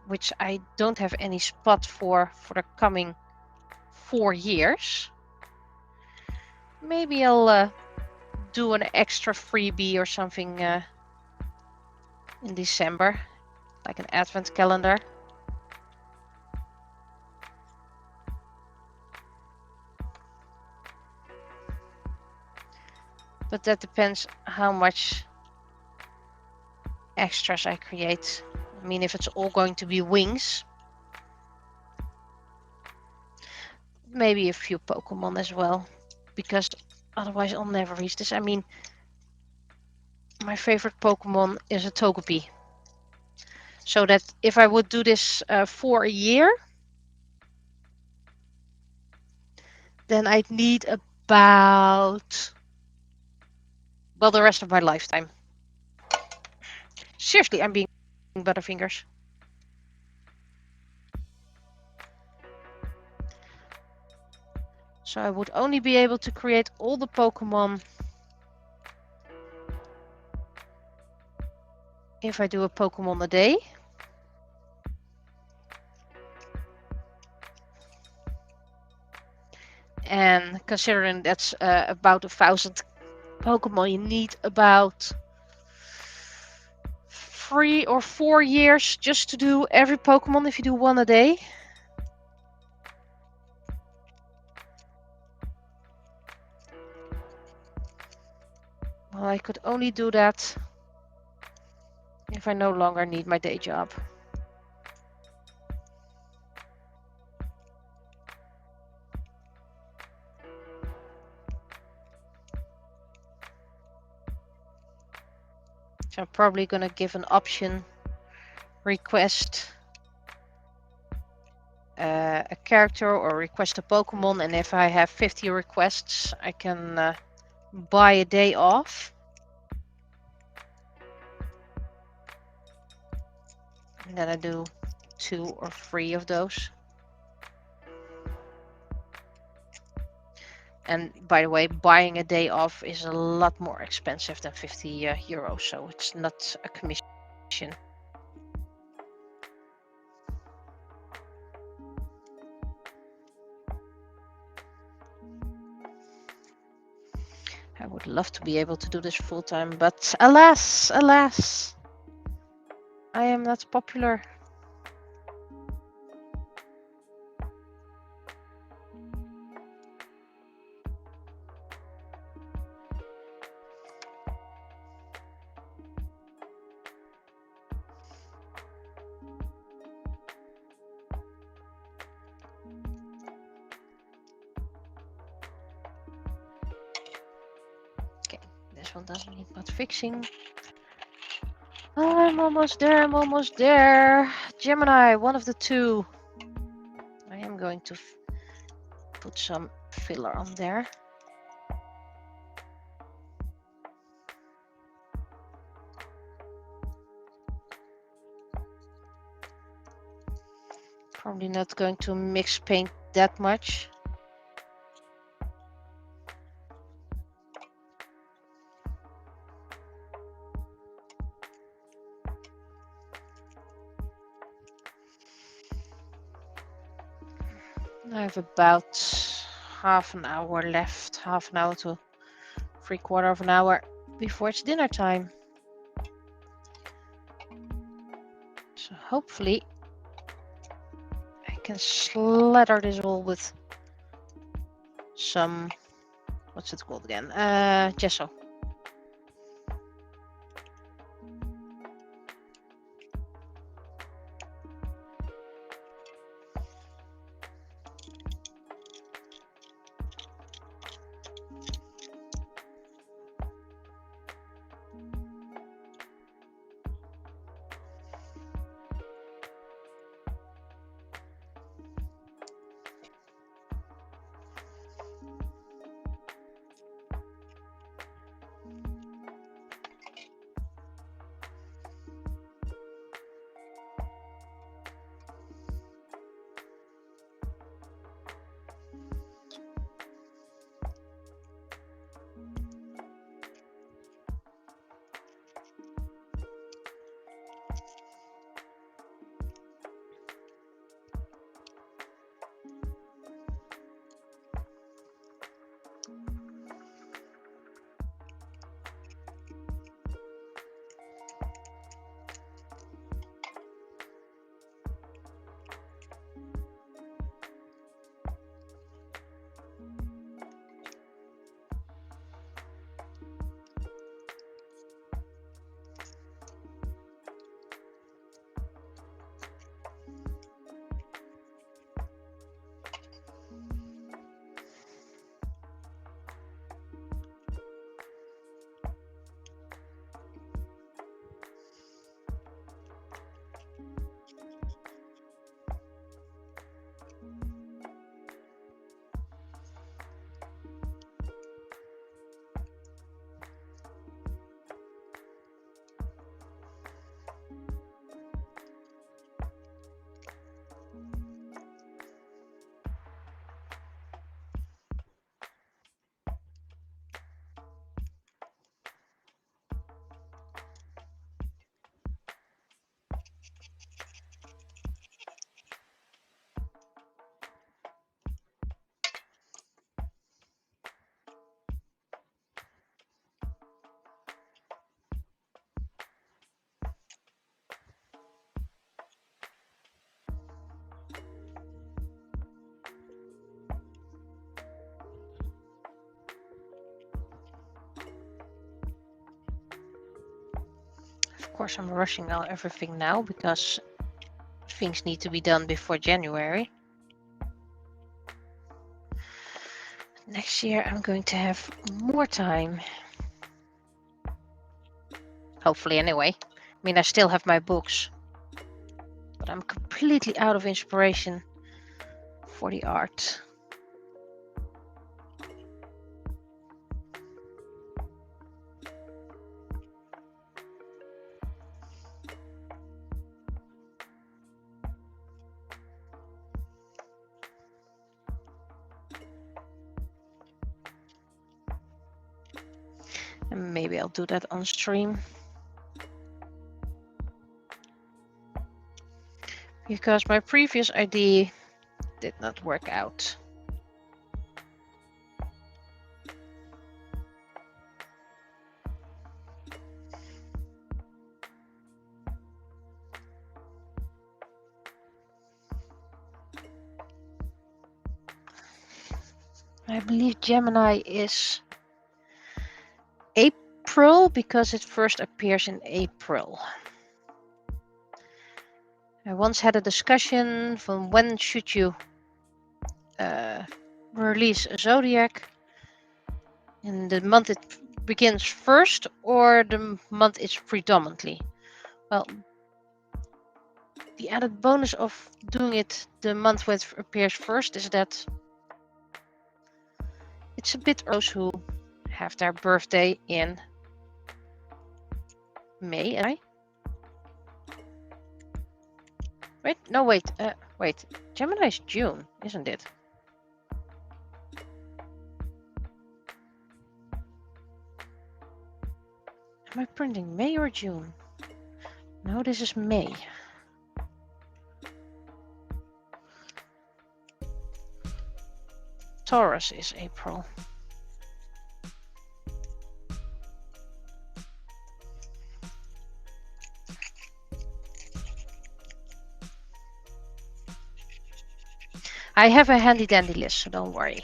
which I don't have any spot for the coming 4 years. Maybe I'll do an extra freebie or something in December, like an advent calendar. But that depends how much extras I create. I mean, if it's all going to be wings, maybe a few Pokemon as well, because otherwise I'll never reach this. I mean, my favorite Pokemon is a Togepi. So that if I would do this for a year, then I'd need about, well, the rest of my lifetime. Seriously, I'm being butterfingers. So I would only be able to create all the Pokemon if I do a Pokemon a day. And considering that's about 1,000 Pokemon, you need about 3 or 4 years just to do every Pokemon if you do one a day. Well, I could only do that if I no longer need my day job. So I'm probably going to give an option request a character or request a Pokemon, and if I have 50 requests, I can buy a day off. And then I do 2 or 3 of those. And by the way, buying a day off is a lot more expensive than 50 euros, so it's not a commission. I would love to be able to do this full time, but alas, alas. I am not popular. Okay, this one doesn't need much fixing. I'm almost there, I'm almost there. Gemini, one of the two. I am going to put some filler on there. Probably not going to mix paint that much. I have about half an hour left, half an hour to 3/4 of an hour before it's dinner time. So hopefully I can slather this all with some, what's it called again? Gesso. Of course, I'm rushing out everything now because things need to be done before January. Next year, I'm going to have more time. Hopefully, anyway. I mean, I still have my books, but I'm completely out of inspiration for the art. And maybe I'll do that on stream. Because my previous idea did not work out. I believe Gemini is April because it first appears in April. I once had a discussion from when should you release a zodiac, in the month it begins first or the month it's predominantly. Well, the added bonus of doing it the month when it appears first is that it's a bit those who have their birthday in May. And wait, no, wait, wait. Gemini is June, isn't it? Am I printing May or June? No, this is May. Taurus is April. I have a handy dandy list, so don't worry.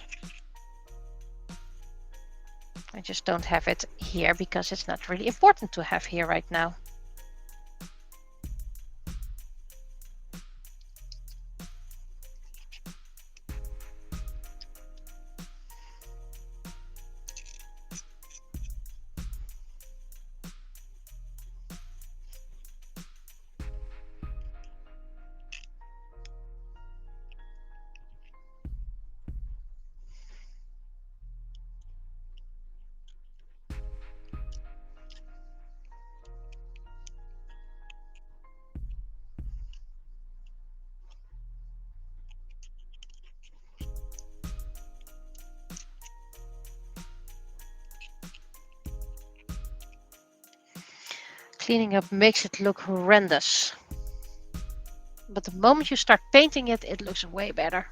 I just don't have it here because it's not really important to have here right now. Cleaning up makes it look horrendous. But the moment you start painting it, it looks way better.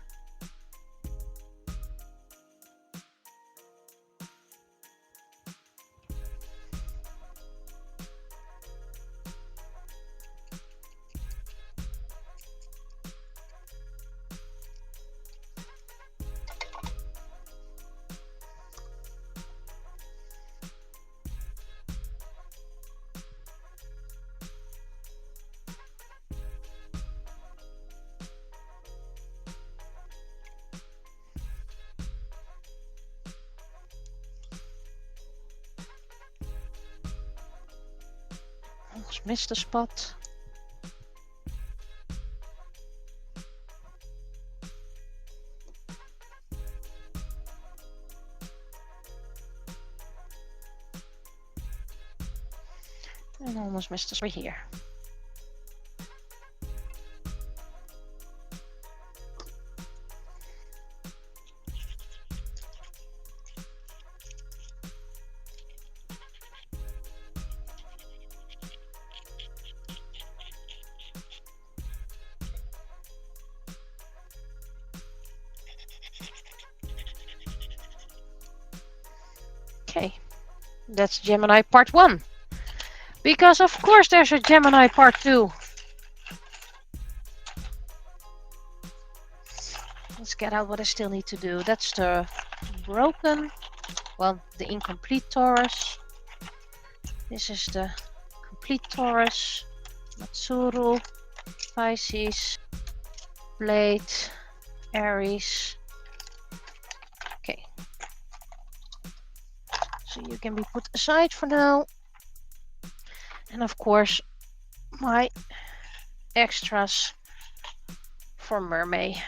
Almost missed a spot. And almost missed a spot here. Okay, that's Gemini part 1. Because of course there's a Gemini part 2. Let's get out what I still need to do. That's the broken, well, the incomplete torus. This is the complete torus. Matsuru, Pisces, Blade, Aries. Okay. So you can be put aside for now. And of course, my extras for Mermaid.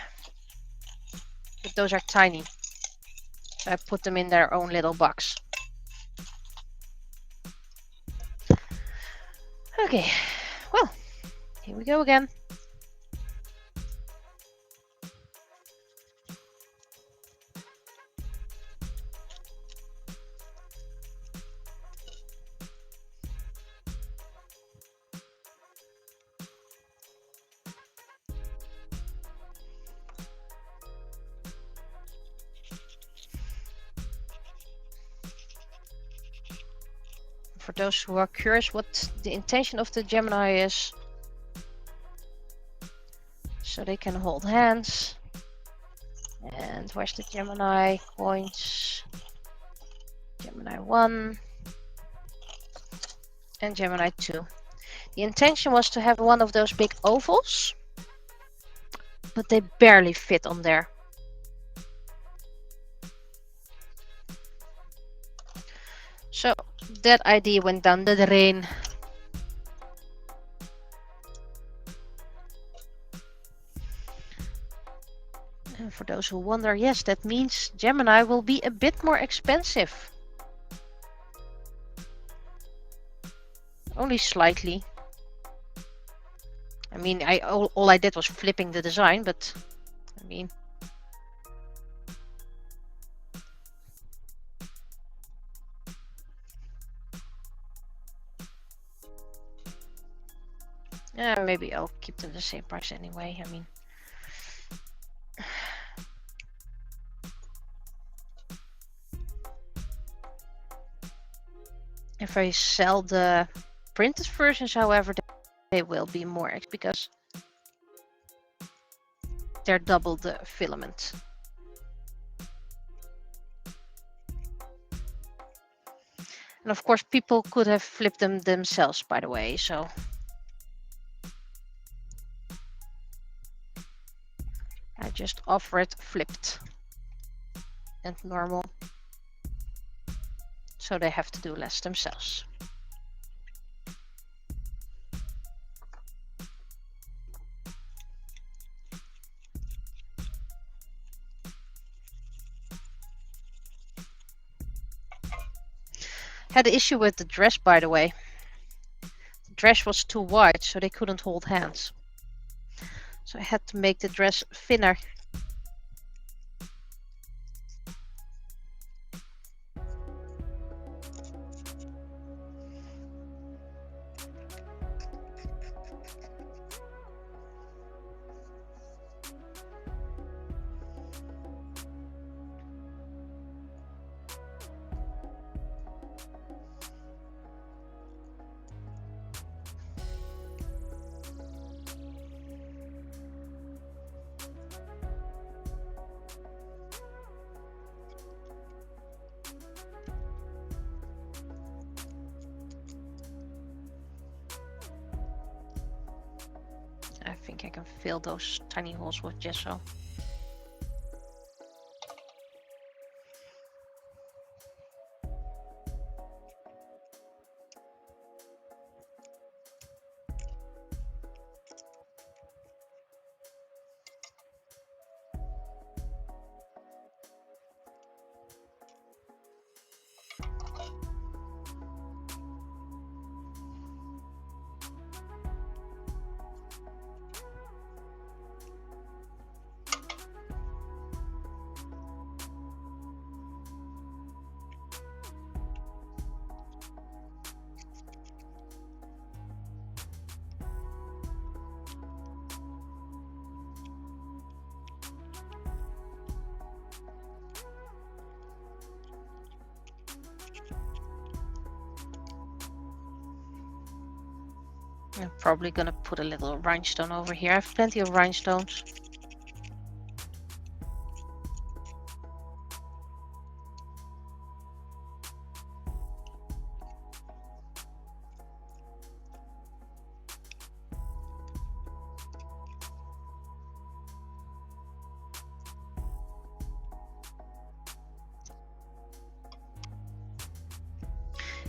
But those are tiny. So I put them in their own little box. Okay, well, here we go again. For those who are curious what the intention of the Gemini is, so they can hold hands and And where's the Gemini coins? Gemini 1 and Gemini 2. The intention was to have one of those big ovals, but they barely fit on there. So that idea went down the drain. And for those who wonder, yes, that means Gemini will be a bit more expensive. Only slightly. I mean, all I did was flipping the design, but I mean... Yeah, maybe I'll keep them the same price anyway. I mean... If I sell the printed versions, however, they will be more because they're double the filament. And of course, people could have flipped them themselves, by the way, so... I just offer it flipped and normal. So they have to do less themselves. Had an issue with the dress, by the way. The dress was too wide, so they couldn't hold hands. So I had to make the dress thinner. I think I can fill those tiny holes with gesso. I'm probably gonna put a little rhinestone over here. I have plenty of rhinestones.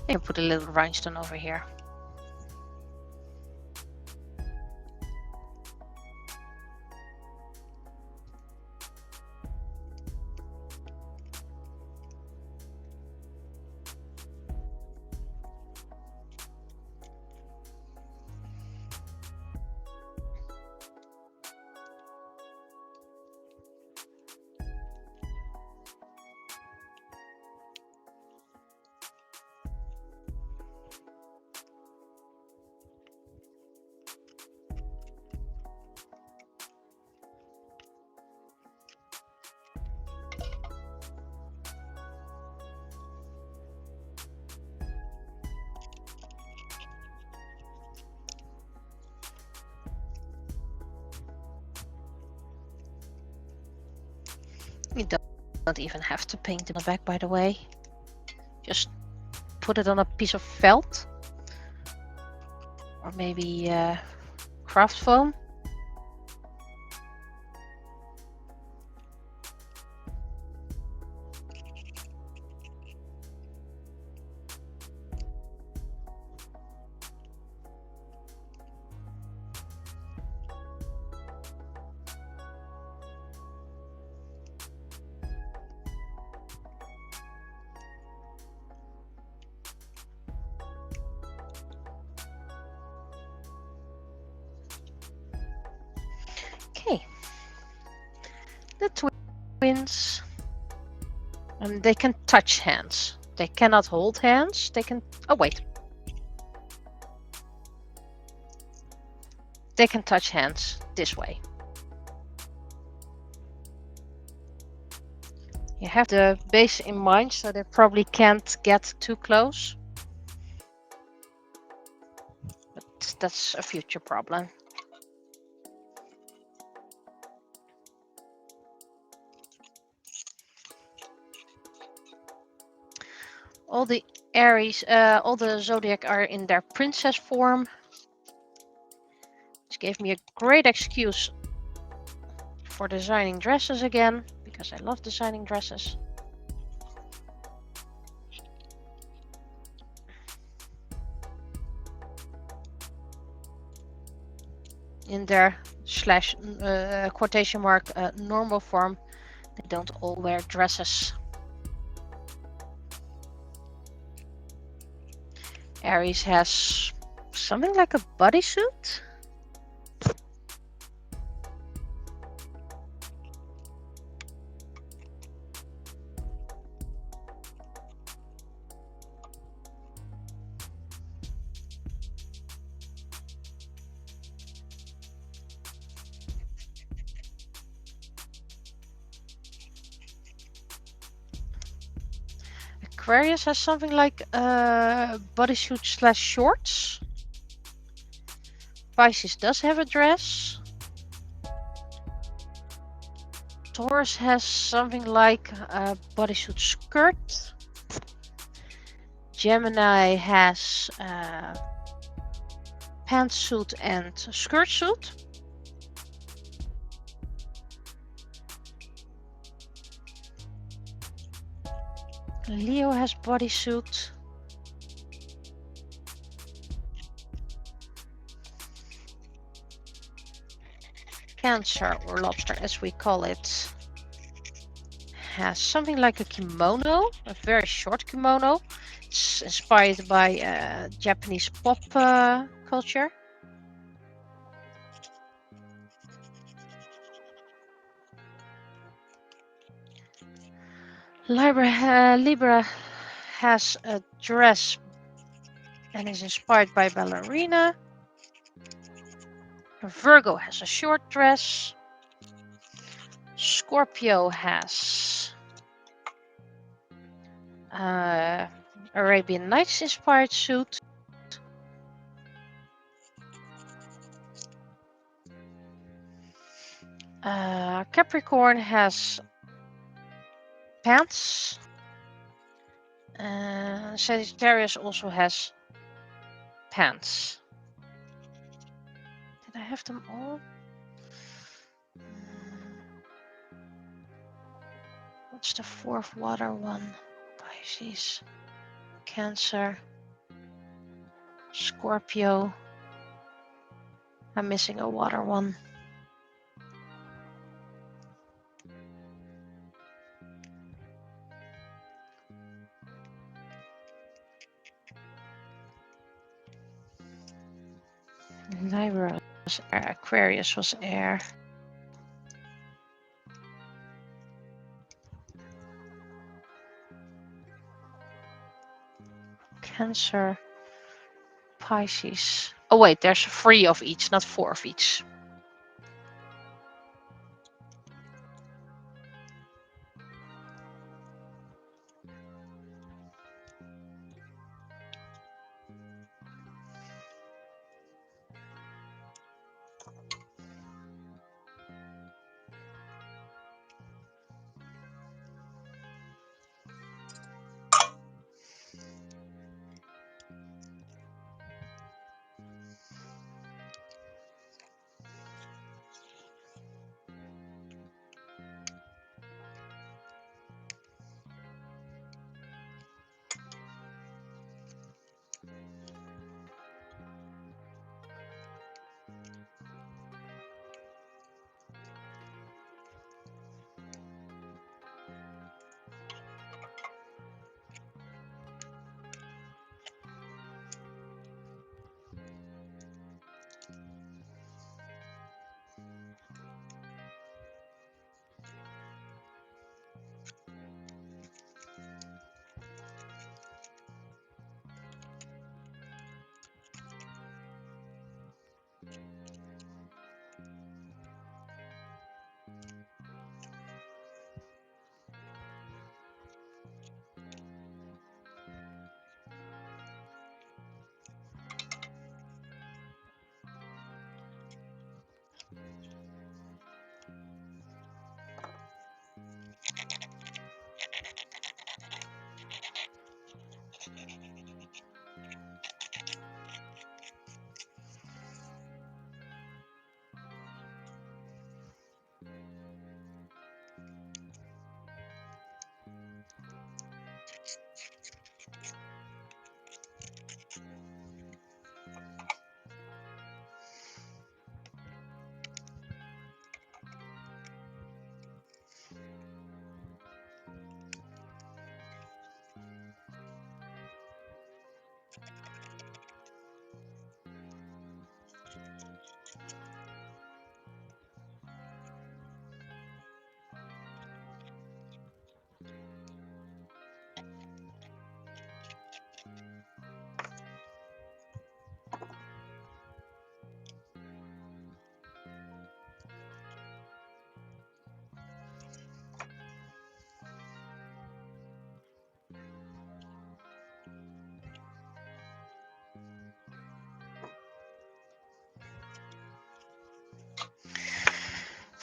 And put a little rhinestone over here. don't even have to paint it on the back, by the way. Just put it on a piece of felt. Or maybe craft foam. Okay. The twins. And they can touch hands. They cannot hold hands. They can... Oh, wait. They can touch hands this way. You have the base in mind, so they probably can't get too close. But that's a future problem. All the Aries, all the zodiac are in their princess form. Which gave me a great excuse for designing dresses again, because I love designing dresses. In their slash quotation mark normal form, they don't all wear dresses. Aries has something like a bodysuit. Aquarius has something like bodysuit slash shorts. Pisces does have a dress. Taurus has something like a bodysuit skirt. Gemini has pantsuit and skirt suit. Leo has bodysuit. Cancer, or lobster as we call it, has something like a kimono, a very short kimono. It's inspired by Japanese pop culture. Libra has a dress and is inspired by ballerina. Virgo has a short dress. Scorpio has Arabian Nights inspired suit. Capricorn has pants. Sagittarius also has pants. Did I have them all? What's the fourth water one? Pisces, Cancer, Scorpio. I'm missing a water one. Libra was air. Aquarius was air. Cancer, Pisces. Oh wait, there's 3 of each, not 4 of each.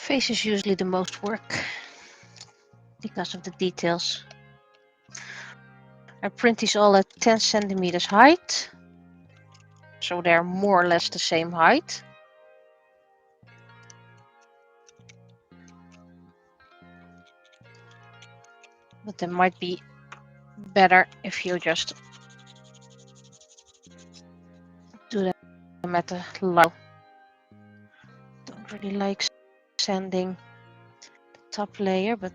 Face is usually the most work because of the details. I print these all at 10 centimeters height, so they're more or less the same height. But they might be better if you just do them at a low. Don't really like sanding the top layer, but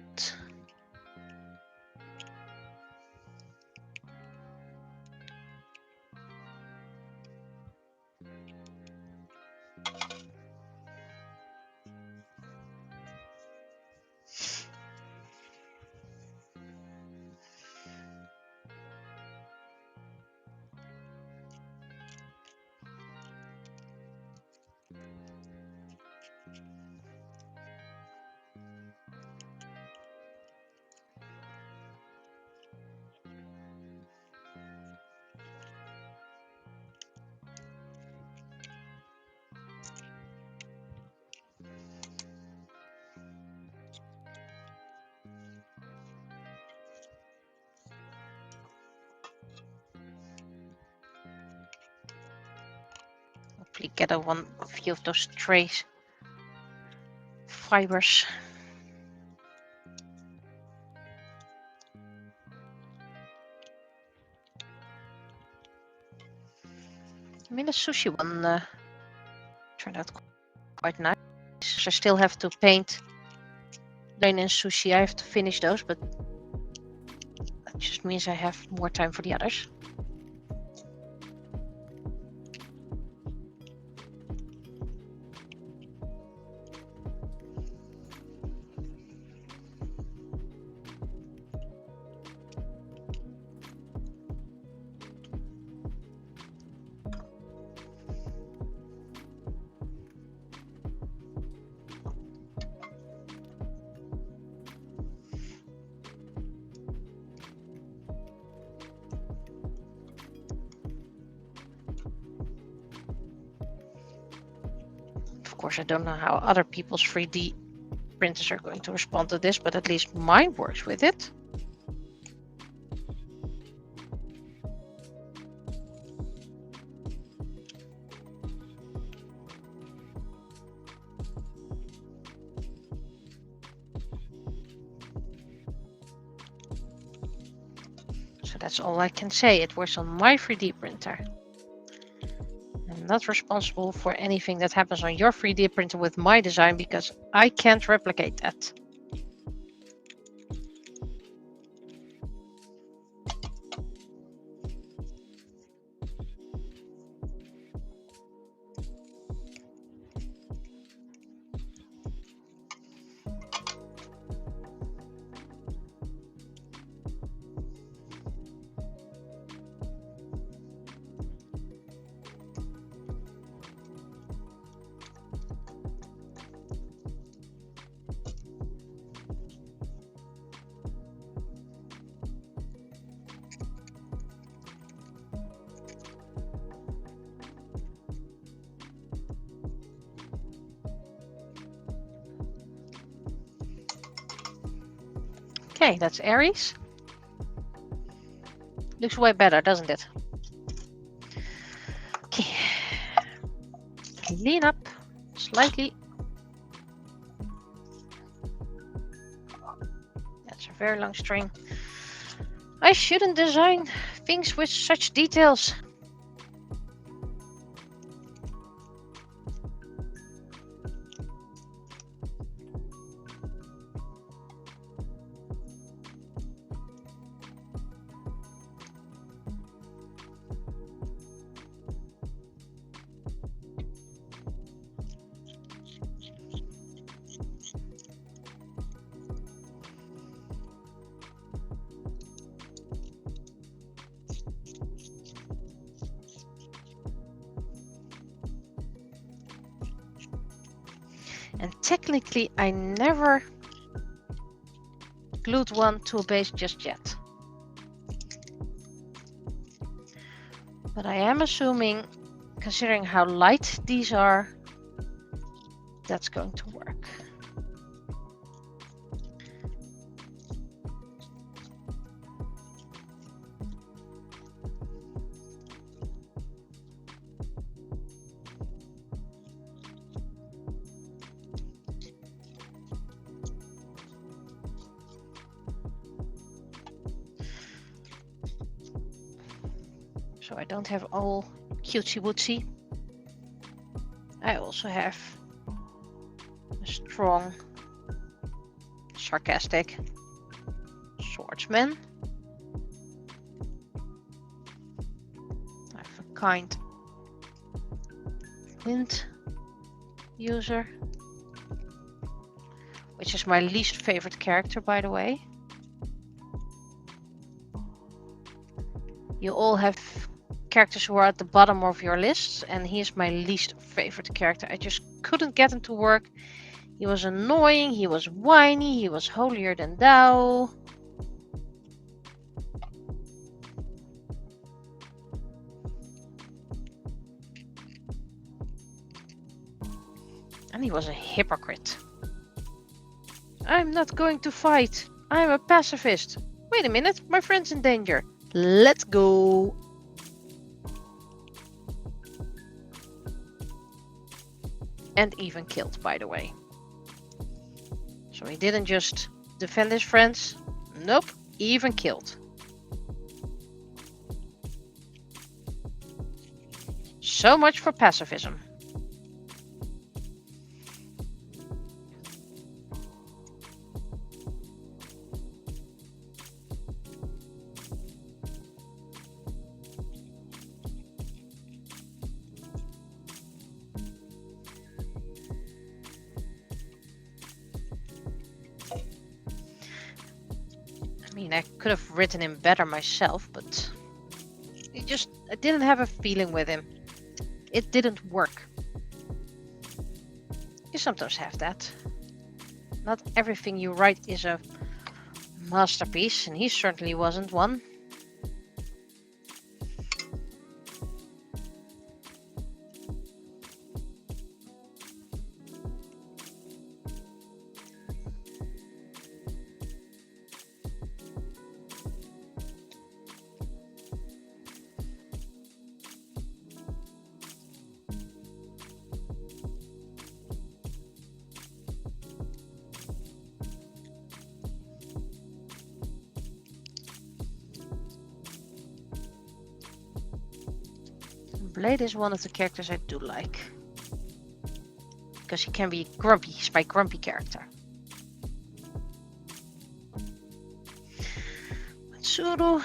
hopefully get a few of those trace fibers. I mean, the sushi one turned out quite nice. I still have to paint Lane and sushi. I have to finish those, but that just means I have more time for the others. Of course, I don't know how other people's 3D printers are going to respond to this, but at least mine works with it. So that's all I can say. It works on my 3D printer. I'm not responsible for anything that happens on your 3D printer with my design because I can't replicate that. Okay, that's Aries. Looks way better, doesn't it? Okay. Lean up slightly. That's a very long string. I shouldn't design things with such details. And technically, I never glued one to a base just yet. But I am assuming, considering how light these are, that's going to work. So I don't have all cutesy wootsy. I also have a strong, sarcastic swordsman. I have a kind wind user, which is my least favorite character, by the way. You all have characters who are at the bottom of your lists, and he is my least favorite character. I just couldn't get him to work. He was annoying, he was whiny, he was holier than thou. And he was a hypocrite. I'm not going to fight. I'm a pacifist. Wait a minute, my friend's in danger. Let's go. And even killed, by the way. So he didn't just defend his friends. Nope, even killed. So much for pacifism. I mean, I could have written him better myself, but I didn't have a feeling with him. It didn't work. You sometimes have that. Not everything you write is a masterpiece, and he certainly wasn't one. Blade is one of the characters I do like. Because he can be grumpy. He's my grumpy character. Tsuru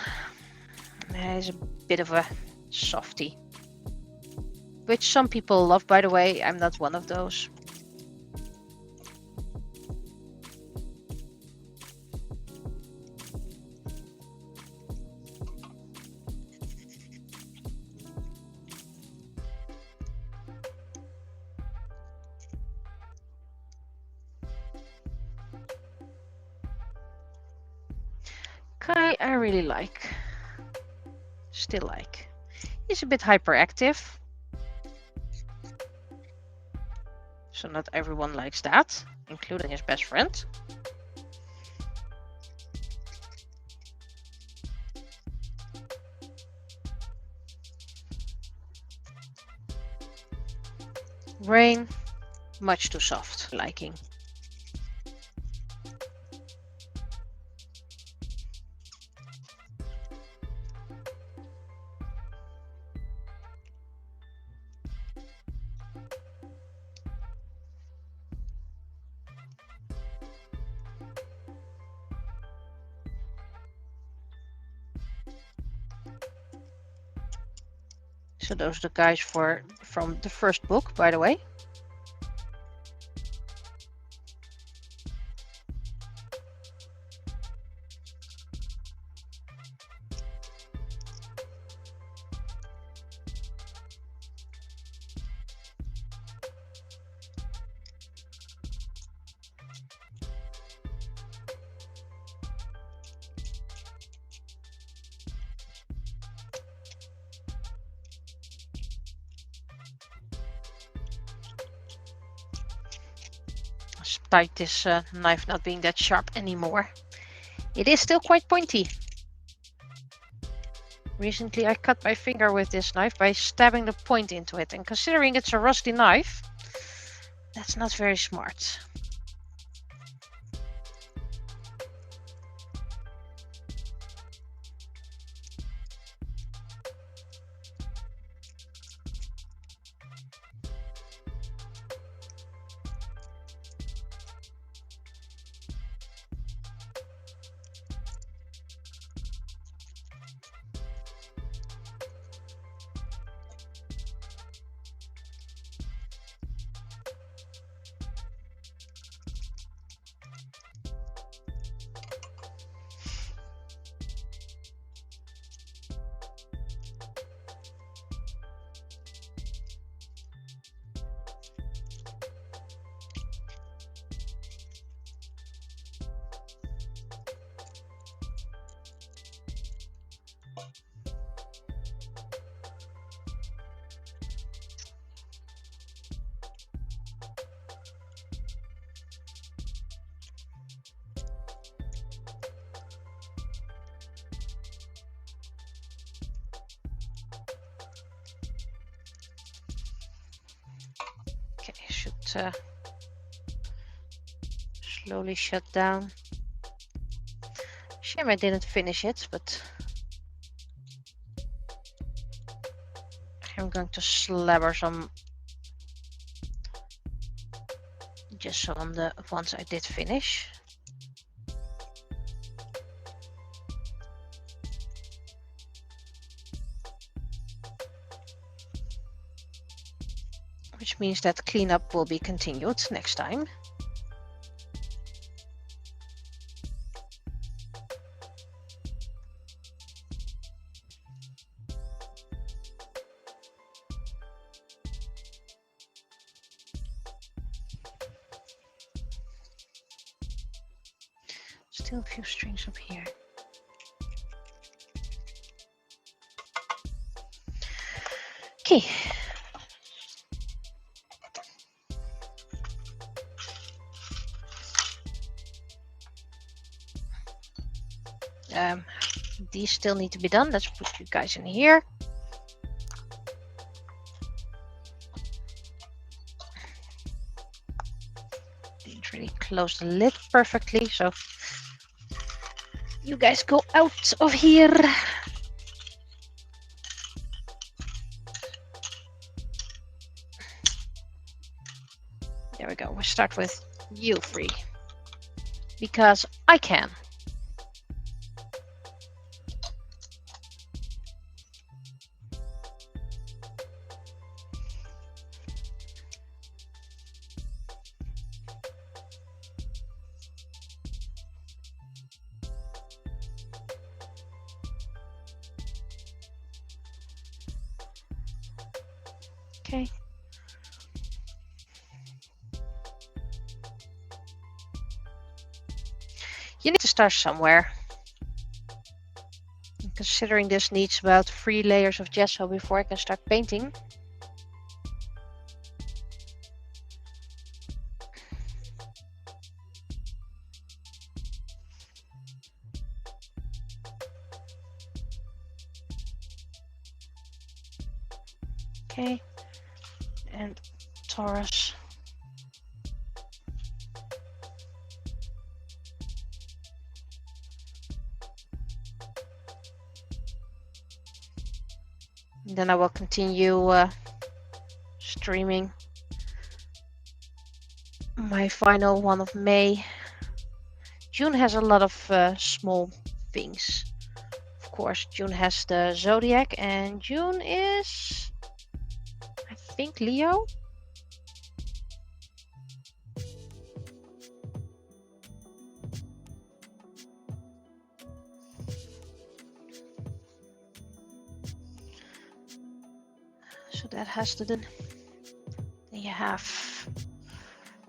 is a bit of a softie. Which some people love, by the way. I'm not one of those. Kai I really like. Still like. He's a bit hyperactive. So not everyone likes that, including his best friend. Rain, much too soft liking. So those are the guys from the first book, by the way. Despite this knife not being that sharp anymore, it is still quite pointy. Recently I cut my finger with this knife by stabbing the point into it, and considering it's a rusty knife, that's not very smart. Okay, I should slowly shut down. Shame I didn't finish it, but I'm going to slabber some just on the ones I did finish. Which means that cleanup will be continued next time. Still a few strings up here. Okay. These still need to be done. Let's put you guys in here. Didn't really close the lid perfectly, so you guys go out of here. There we go. We'll start with you three. Because I can. Okay. You need to start somewhere. Considering this needs about 3 layers of gesso before I can start painting. Okay. And Taurus. Then I will continue streaming my final one of May. June has a lot of small things. Of course, June has the zodiac, and June is, I think, Leo. So that has to do. Then you have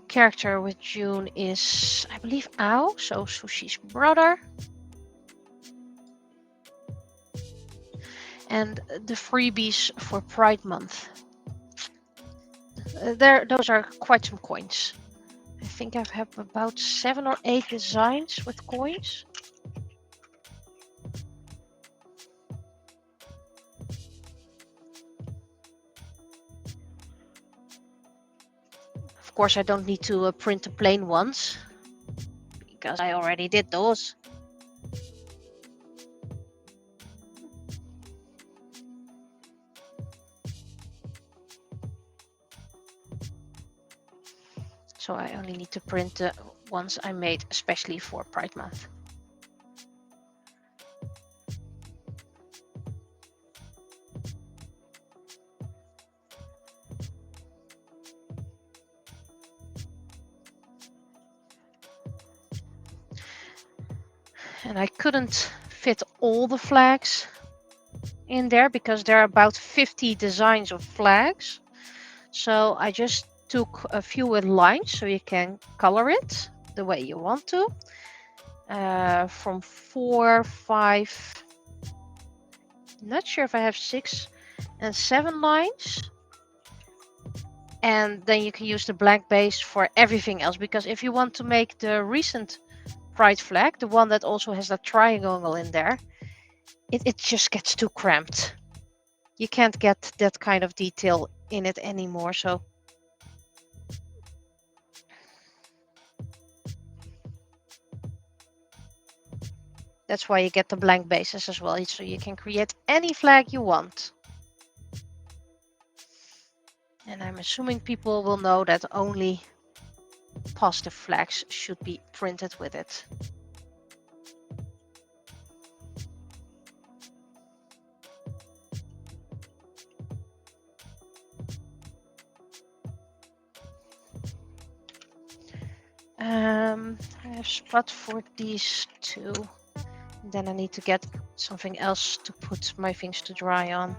character with June is, I believe, Ao, so Sushi's brother. And the freebies for Pride Month. Those are quite some coins. I think I have about 7 or 8 designs with coins. Of course, I don't need to print the plain ones because I already did those. So I only need to print the ones I made especially for Pride Month. And I couldn't fit all the flags in there because there are about 50 designs of flags. So I just took a few with lines so you can color it the way you want to. From 4, 5, Not sure if I have 6 and 7 lines. And then you can use the blank base for everything else, because if you want to make the recent pride flag, the one that also has that triangle in there, it just gets too cramped. You can't get that kind of detail in it anymore. So that's why you get the blank bases as well, so you can create any flag you want. And I'm assuming people will know that only positive flags should be printed with it. I have spot for these two. Then I need to get something else to put my things to dry on.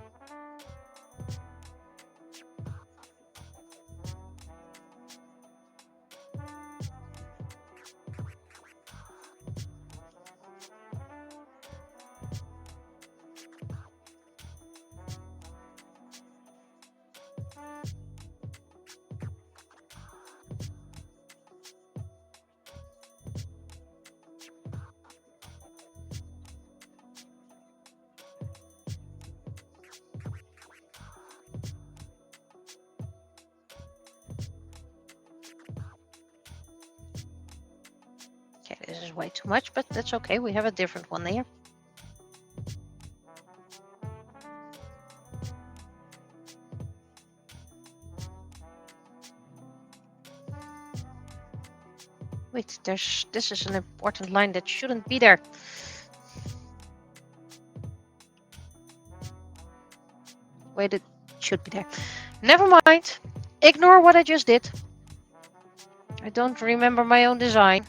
Okay, this is way too much, but that's okay. We have a different one there. Wait, this is an important line that shouldn't be there. Wait, it should be there. Never mind. Ignore what I just did. I don't remember my own design.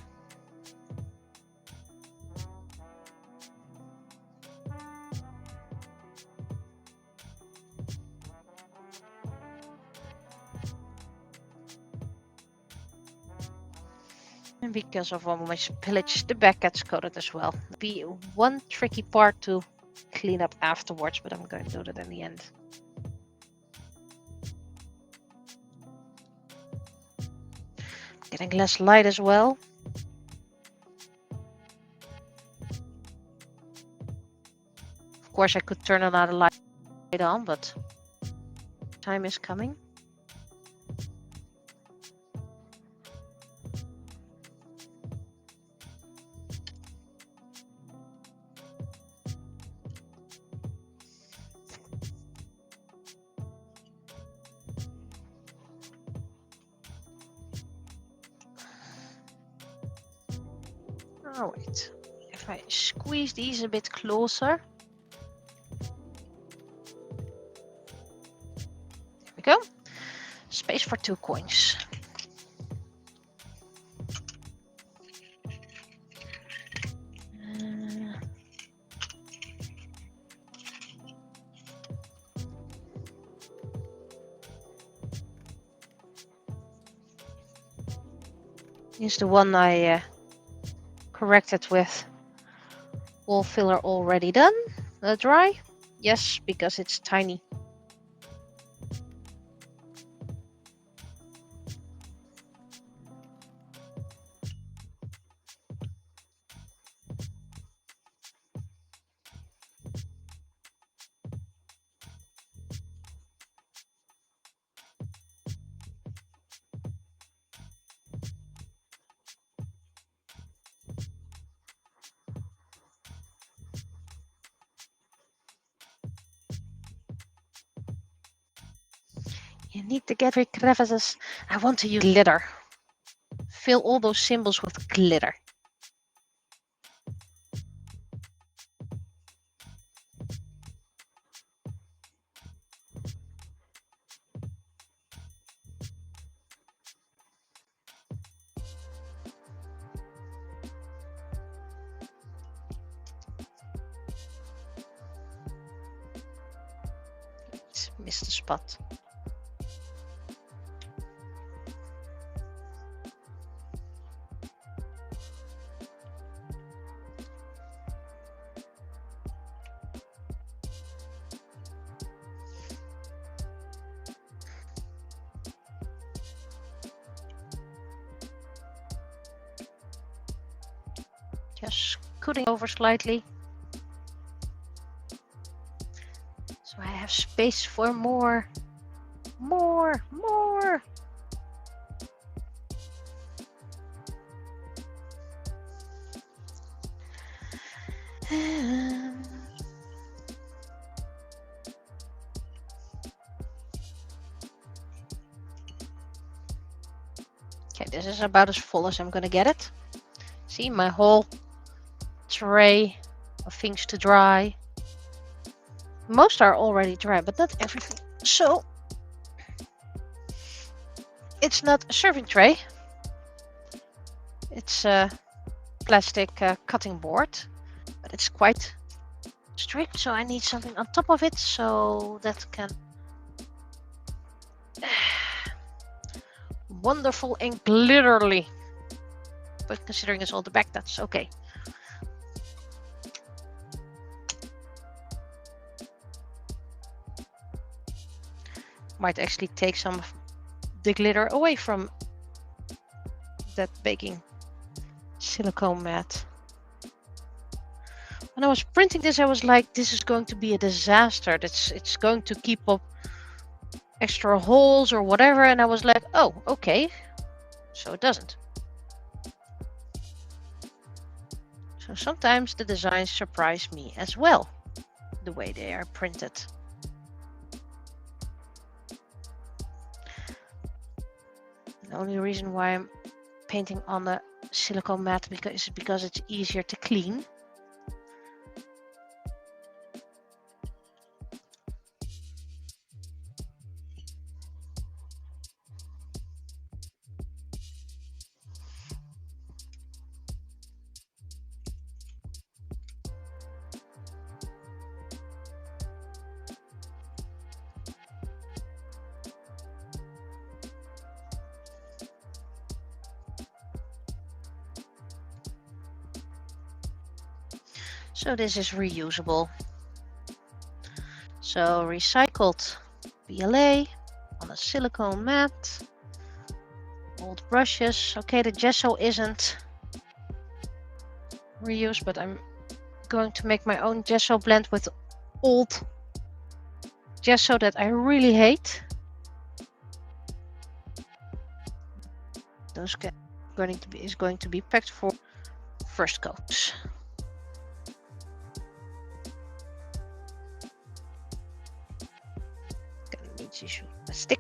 And because of all my spillage, the back gets coated as well. Be one tricky part to clean up afterwards, but I'm going to do that in the end. Getting less light as well. Of course, I could turn another light on, but time is coming. Oh, wait. If I squeeze these a bit closer. There we go. Space for 2 coins. Here's the one I corrected with wall filler already done. Dry? Yes, because it's tiny. You need to get rid crevices. I want to use glitter. Fill all those symbols with glitter. Missed the spot. cooling over slightly. So I have space for more. Okay, this is about as full as I'm gonna get it. See, my whole tray of things to dry. Most are already dry, but not everything. So it's not a serving tray. It's a plastic cutting board, but it's quite strict, so I need something on top of it so that can wonderful and glitterly. But considering it's all the back, that's okay. Might actually take some of the glitter away from that baking silicone mat. When I was printing this, I was like, this is going to be a disaster. It's going to keep up extra holes or whatever. And I was like, oh, okay. So it doesn't. So sometimes the designs surprise me as well, the way they are printed. The only reason why I'm painting on the silicone mat is because it's easier to clean. So this is reusable. So recycled PLA on a silicone mat. Old brushes. Okay, the gesso isn't reused, but I'm going to make my own gesso blend with old gesso that I really hate. Those is going to be packed for first coats. Gonna need to use a stick.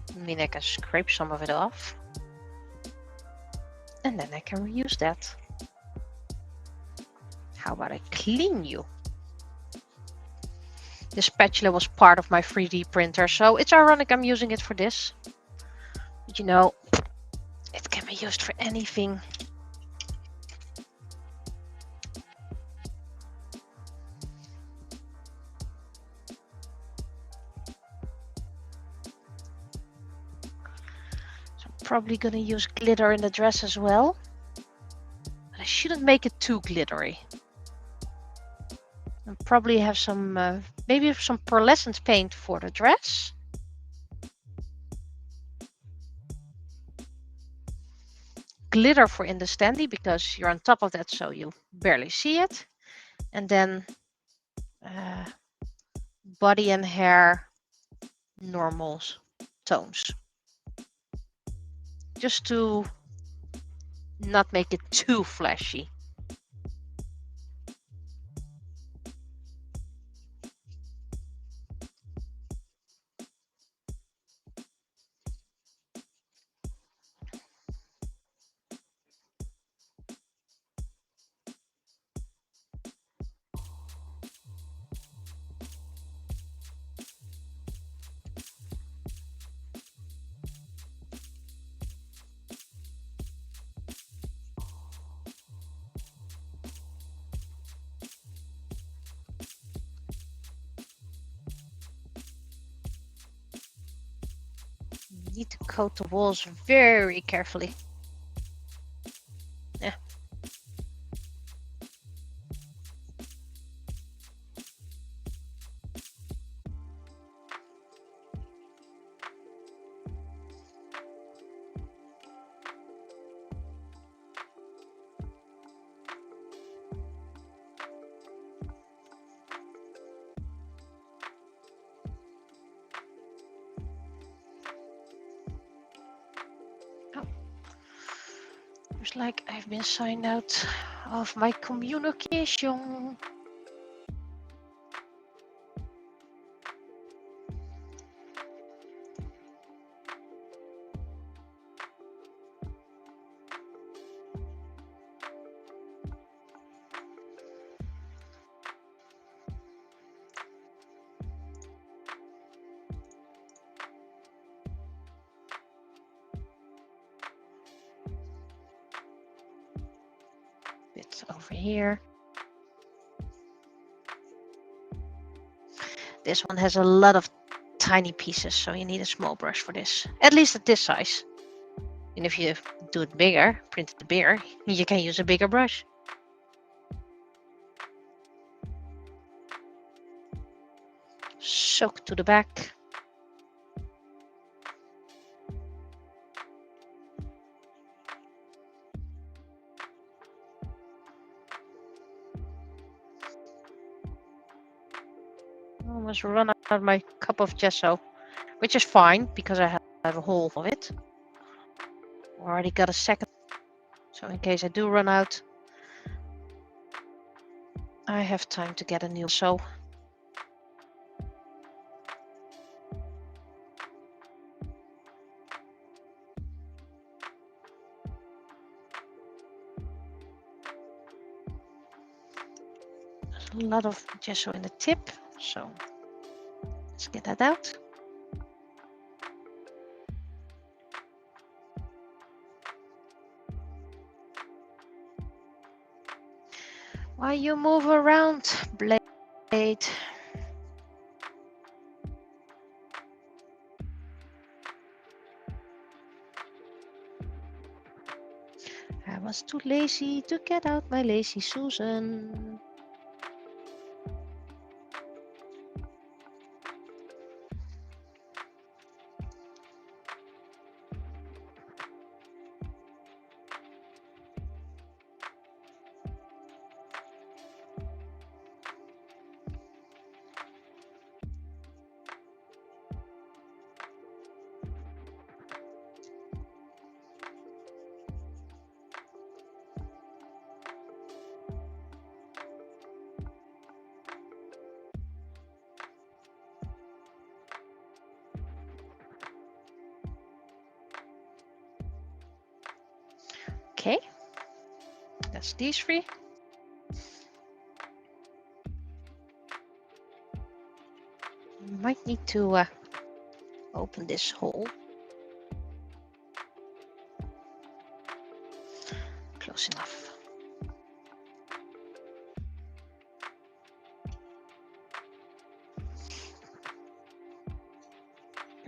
I mean, I can scrape some of it off. And then I can reuse that. How about I clean you? This spatula was part of my 3D printer, so it's ironic I'm using it for this. But you know, it can be used for anything. So I'm probably gonna use glitter in the dress as well. But I shouldn't make it too glittery. I'll probably have some, maybe some pearlescent paint for the dress. Glitter for in the standee because you're on top of that, so you barely see it. And then body and hair normal tones. Just to not make it too flashy. need to coat the walls very carefully. Yeah. Looks like I've been signed out of my communication. Bit over here. This one has a lot of tiny pieces, so you need a small brush for this. At least at this size. And if you do it bigger, print it bigger, you can use a bigger brush. Soak to the back. Almost run out of my cup of gesso, which is fine because I have a hole of it. Already got a second, so in case I do run out, I have time to get a new sew. There's a lot of gesso in the tip, so let's get that out. Why you move around, blade? I was too lazy to get out my lazy Susan. Okay, that's these three. Might need to open this hole. Close enough.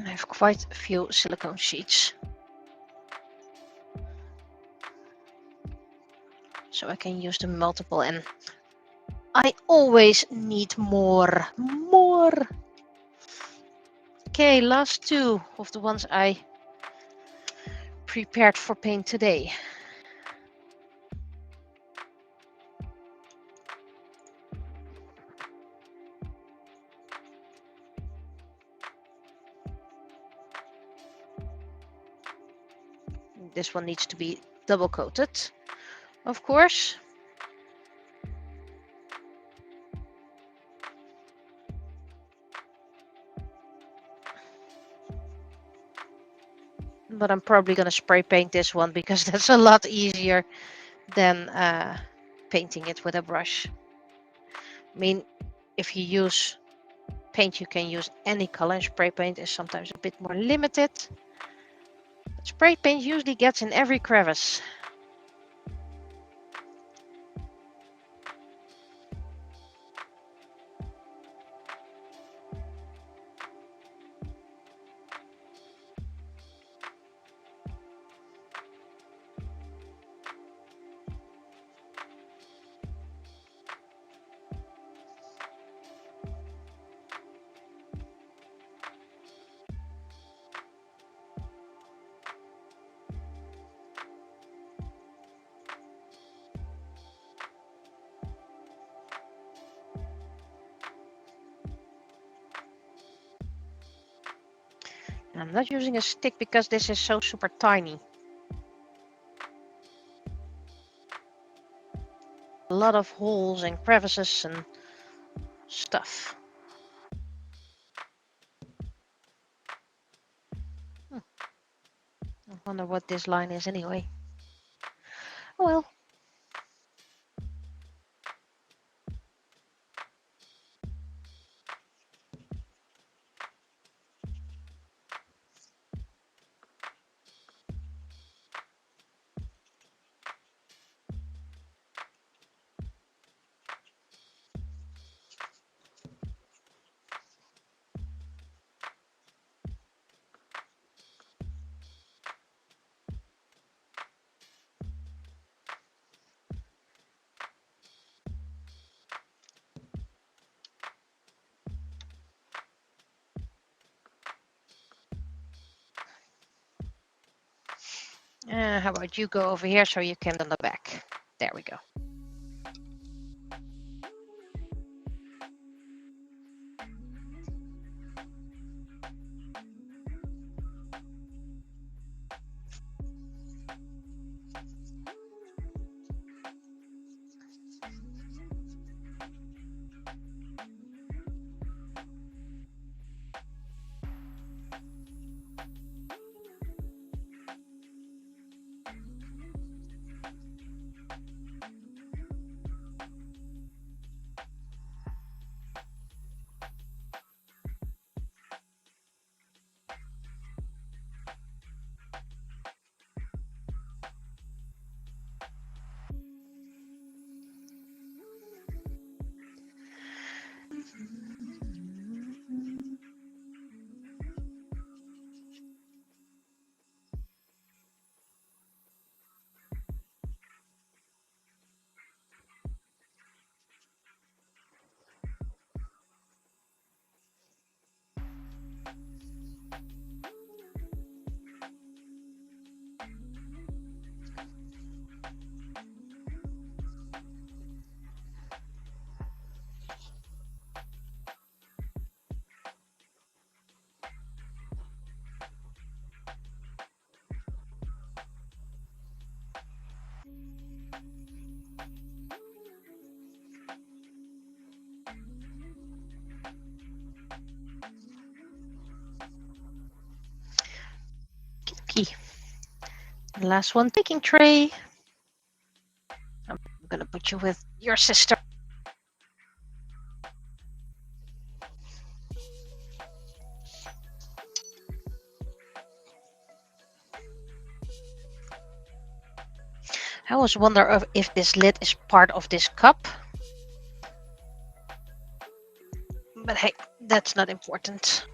I have quite a few silicone sheets, so I can use them multiple, and I always need more. Okay, last two of the ones I prepared for paint today. This one needs to be double coated, of course. But I'm probably going to spray paint this one because that's a lot easier than painting it with a brush. I mean, if you use paint, you can use any color. Spray paint is sometimes a bit more limited. But spray paint usually gets in every crevice. I'm not using a stick because this is so super tiny. A lot of holes and crevices and stuff. I wonder what this line is anyway. Oh well. How about you go over here so you can on the back? There we go. Okay. Last one, baking tray. I'm gonna put you with your sister. I always wonder if this lid is part of this cup. But hey, that's not important.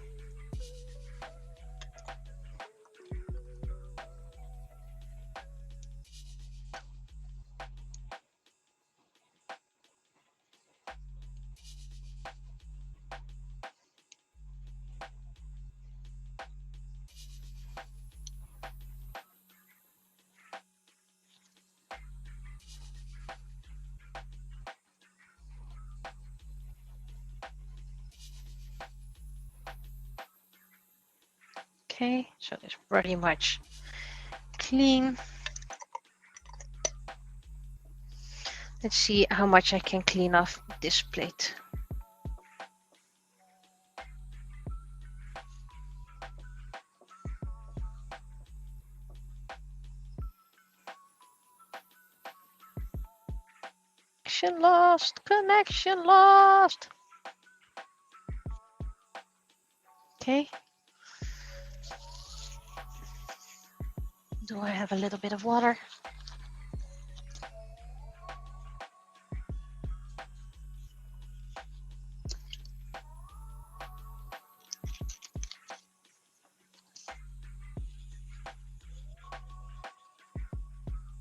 Okay, so it's pretty much clean. Let's see how much I can clean off this plate. Connection lost, connection lost. Okay. Do I have a little bit of water?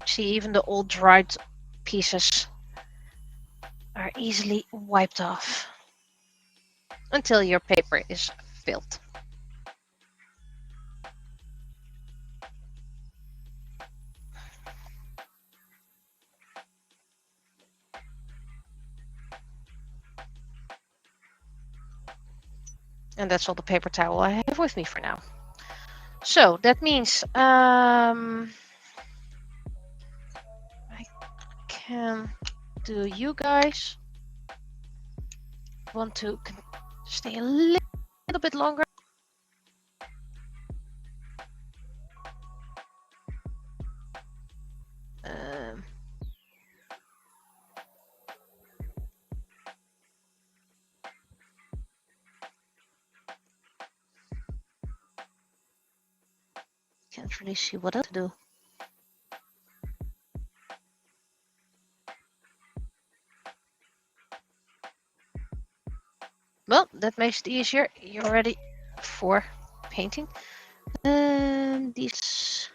See, even the old dried pieces are easily wiped off until your paper is filled. And that's all the paper towel I have with me for now. So that means I can do you guys. Want to stay a little bit longer? Can't really see what else to do. Well, that makes it easier. You're ready for painting. And these.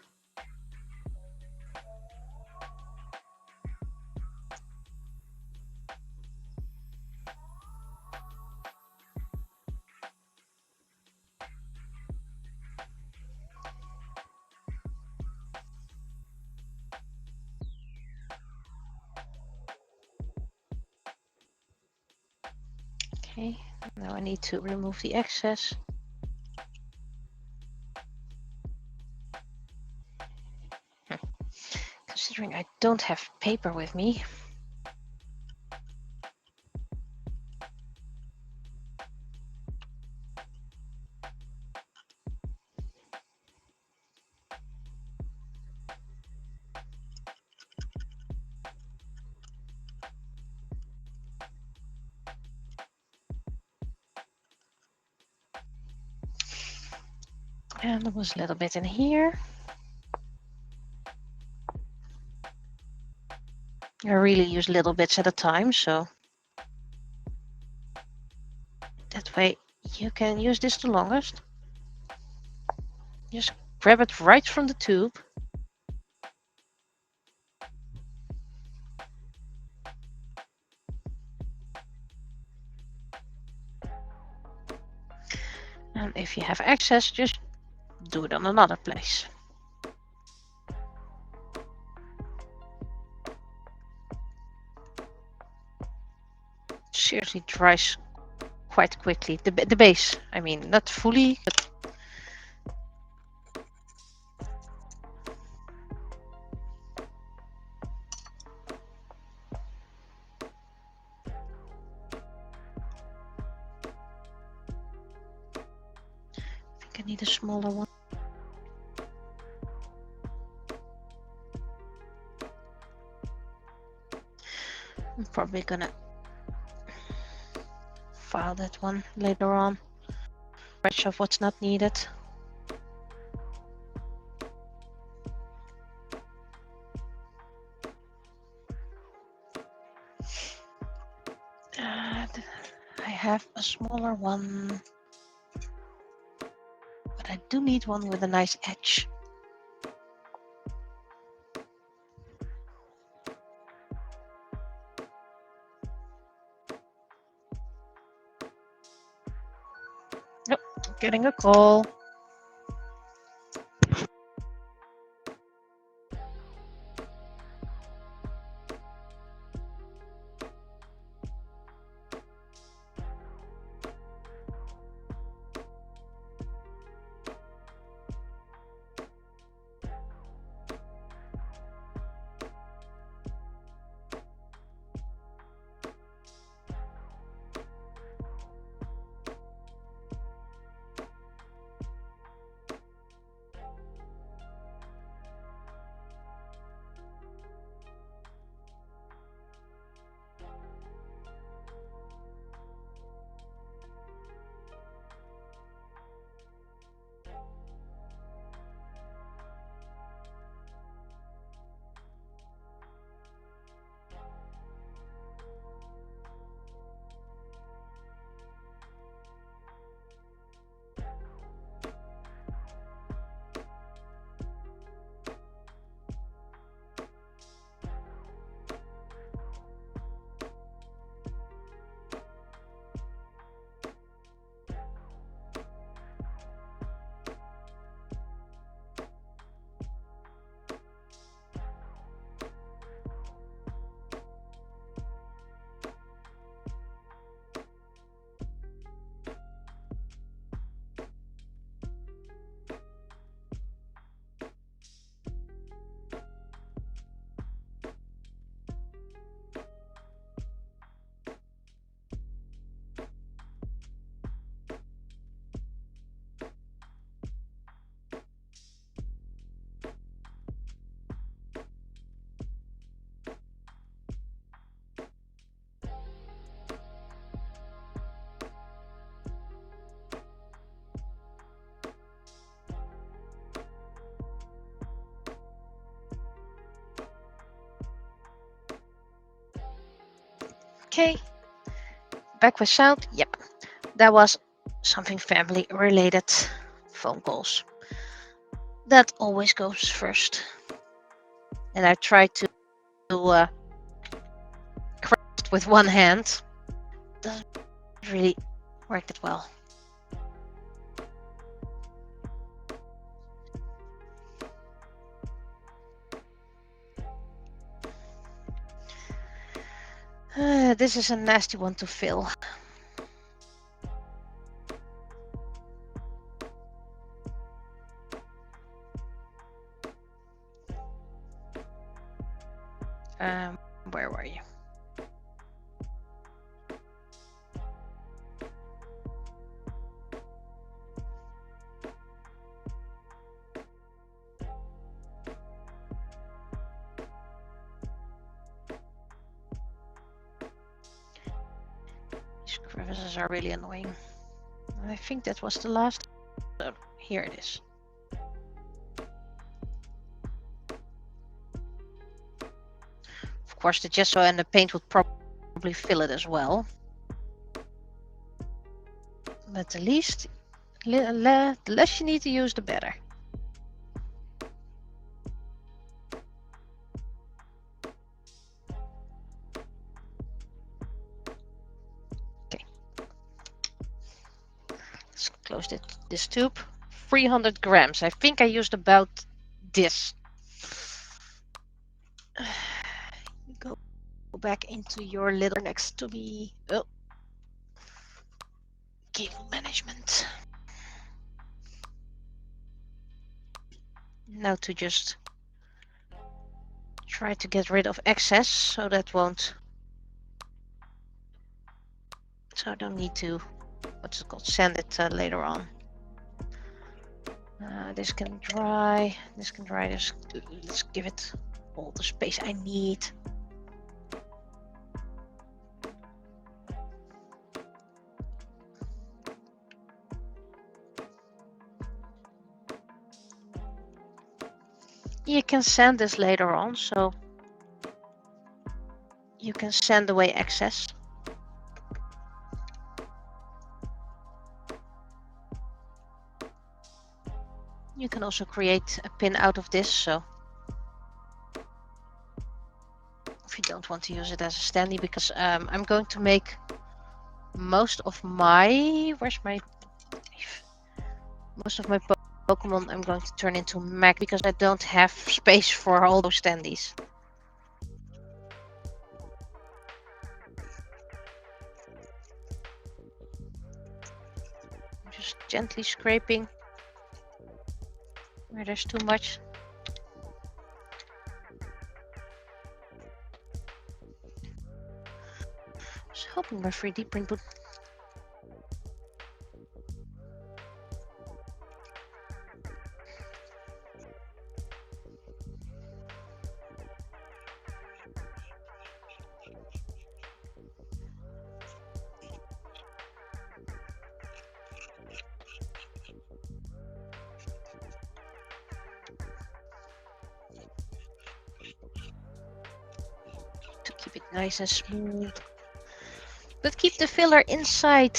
Okay, now I need to remove the excess. Considering I don't have paper with me. And there was a little bit in here. I really use little bits at a time, so that way you can use this the longest. Just grab it right from the tube. And if you have excess, just do it on another place. Seriously dries quite quickly. The base, I mean, not fully, but I think I need a smaller one. I'm probably gonna file that one later on. Scratch off what's not needed. I have a smaller one, but I do need one with a nice edge. Nope, getting a call. Okay. Back with sound. Yep. That was something family related. Phone calls. That always goes first. And I try to craft with one hand. Doesn't really work that well. This is a nasty one to fill. Where were you? These crevices are really annoying. I think that was the last. So here it is. Of course, the gesso and the paint would probably fill it as well. But the less you need to use, the better. Okay. Let's close this tube. 300 grams. I think I used about this. Go back into your little next to me. Oh. Cable management. Now to just try to get rid of excess so that won't. So I don't need to, what's it called, sand it later on. This can dry. This can dry. Let's give it all the space I need. You can sand this later on, so you can sand away excess. You can also create a pin out of this, so if you don't want to use it as a standee, because I'm going to make most of my Pokemon I'm going to turn into mech because I don't have space for all those standees. Just gently scraping where there's too much. I was hoping my 3D print would. Keep it nice and smooth, but keep the filler inside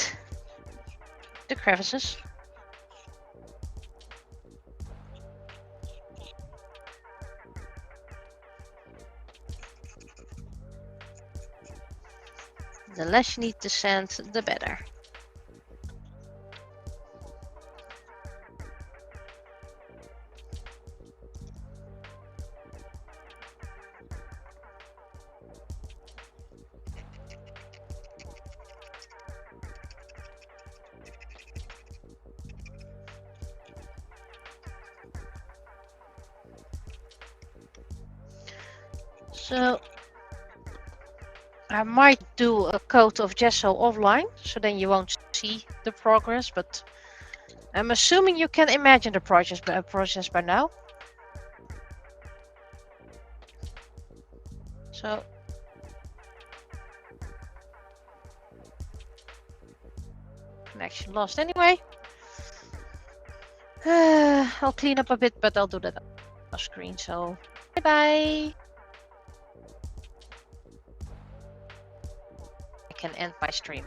the crevices. The less you need to sand, the better. So I might do a coat of gesso offline, so then you won't see the progress, but I'm assuming you can imagine the process by now. So connection lost anyway. I'll clean up a bit, but I'll do that off screen, so bye bye. can end my stream.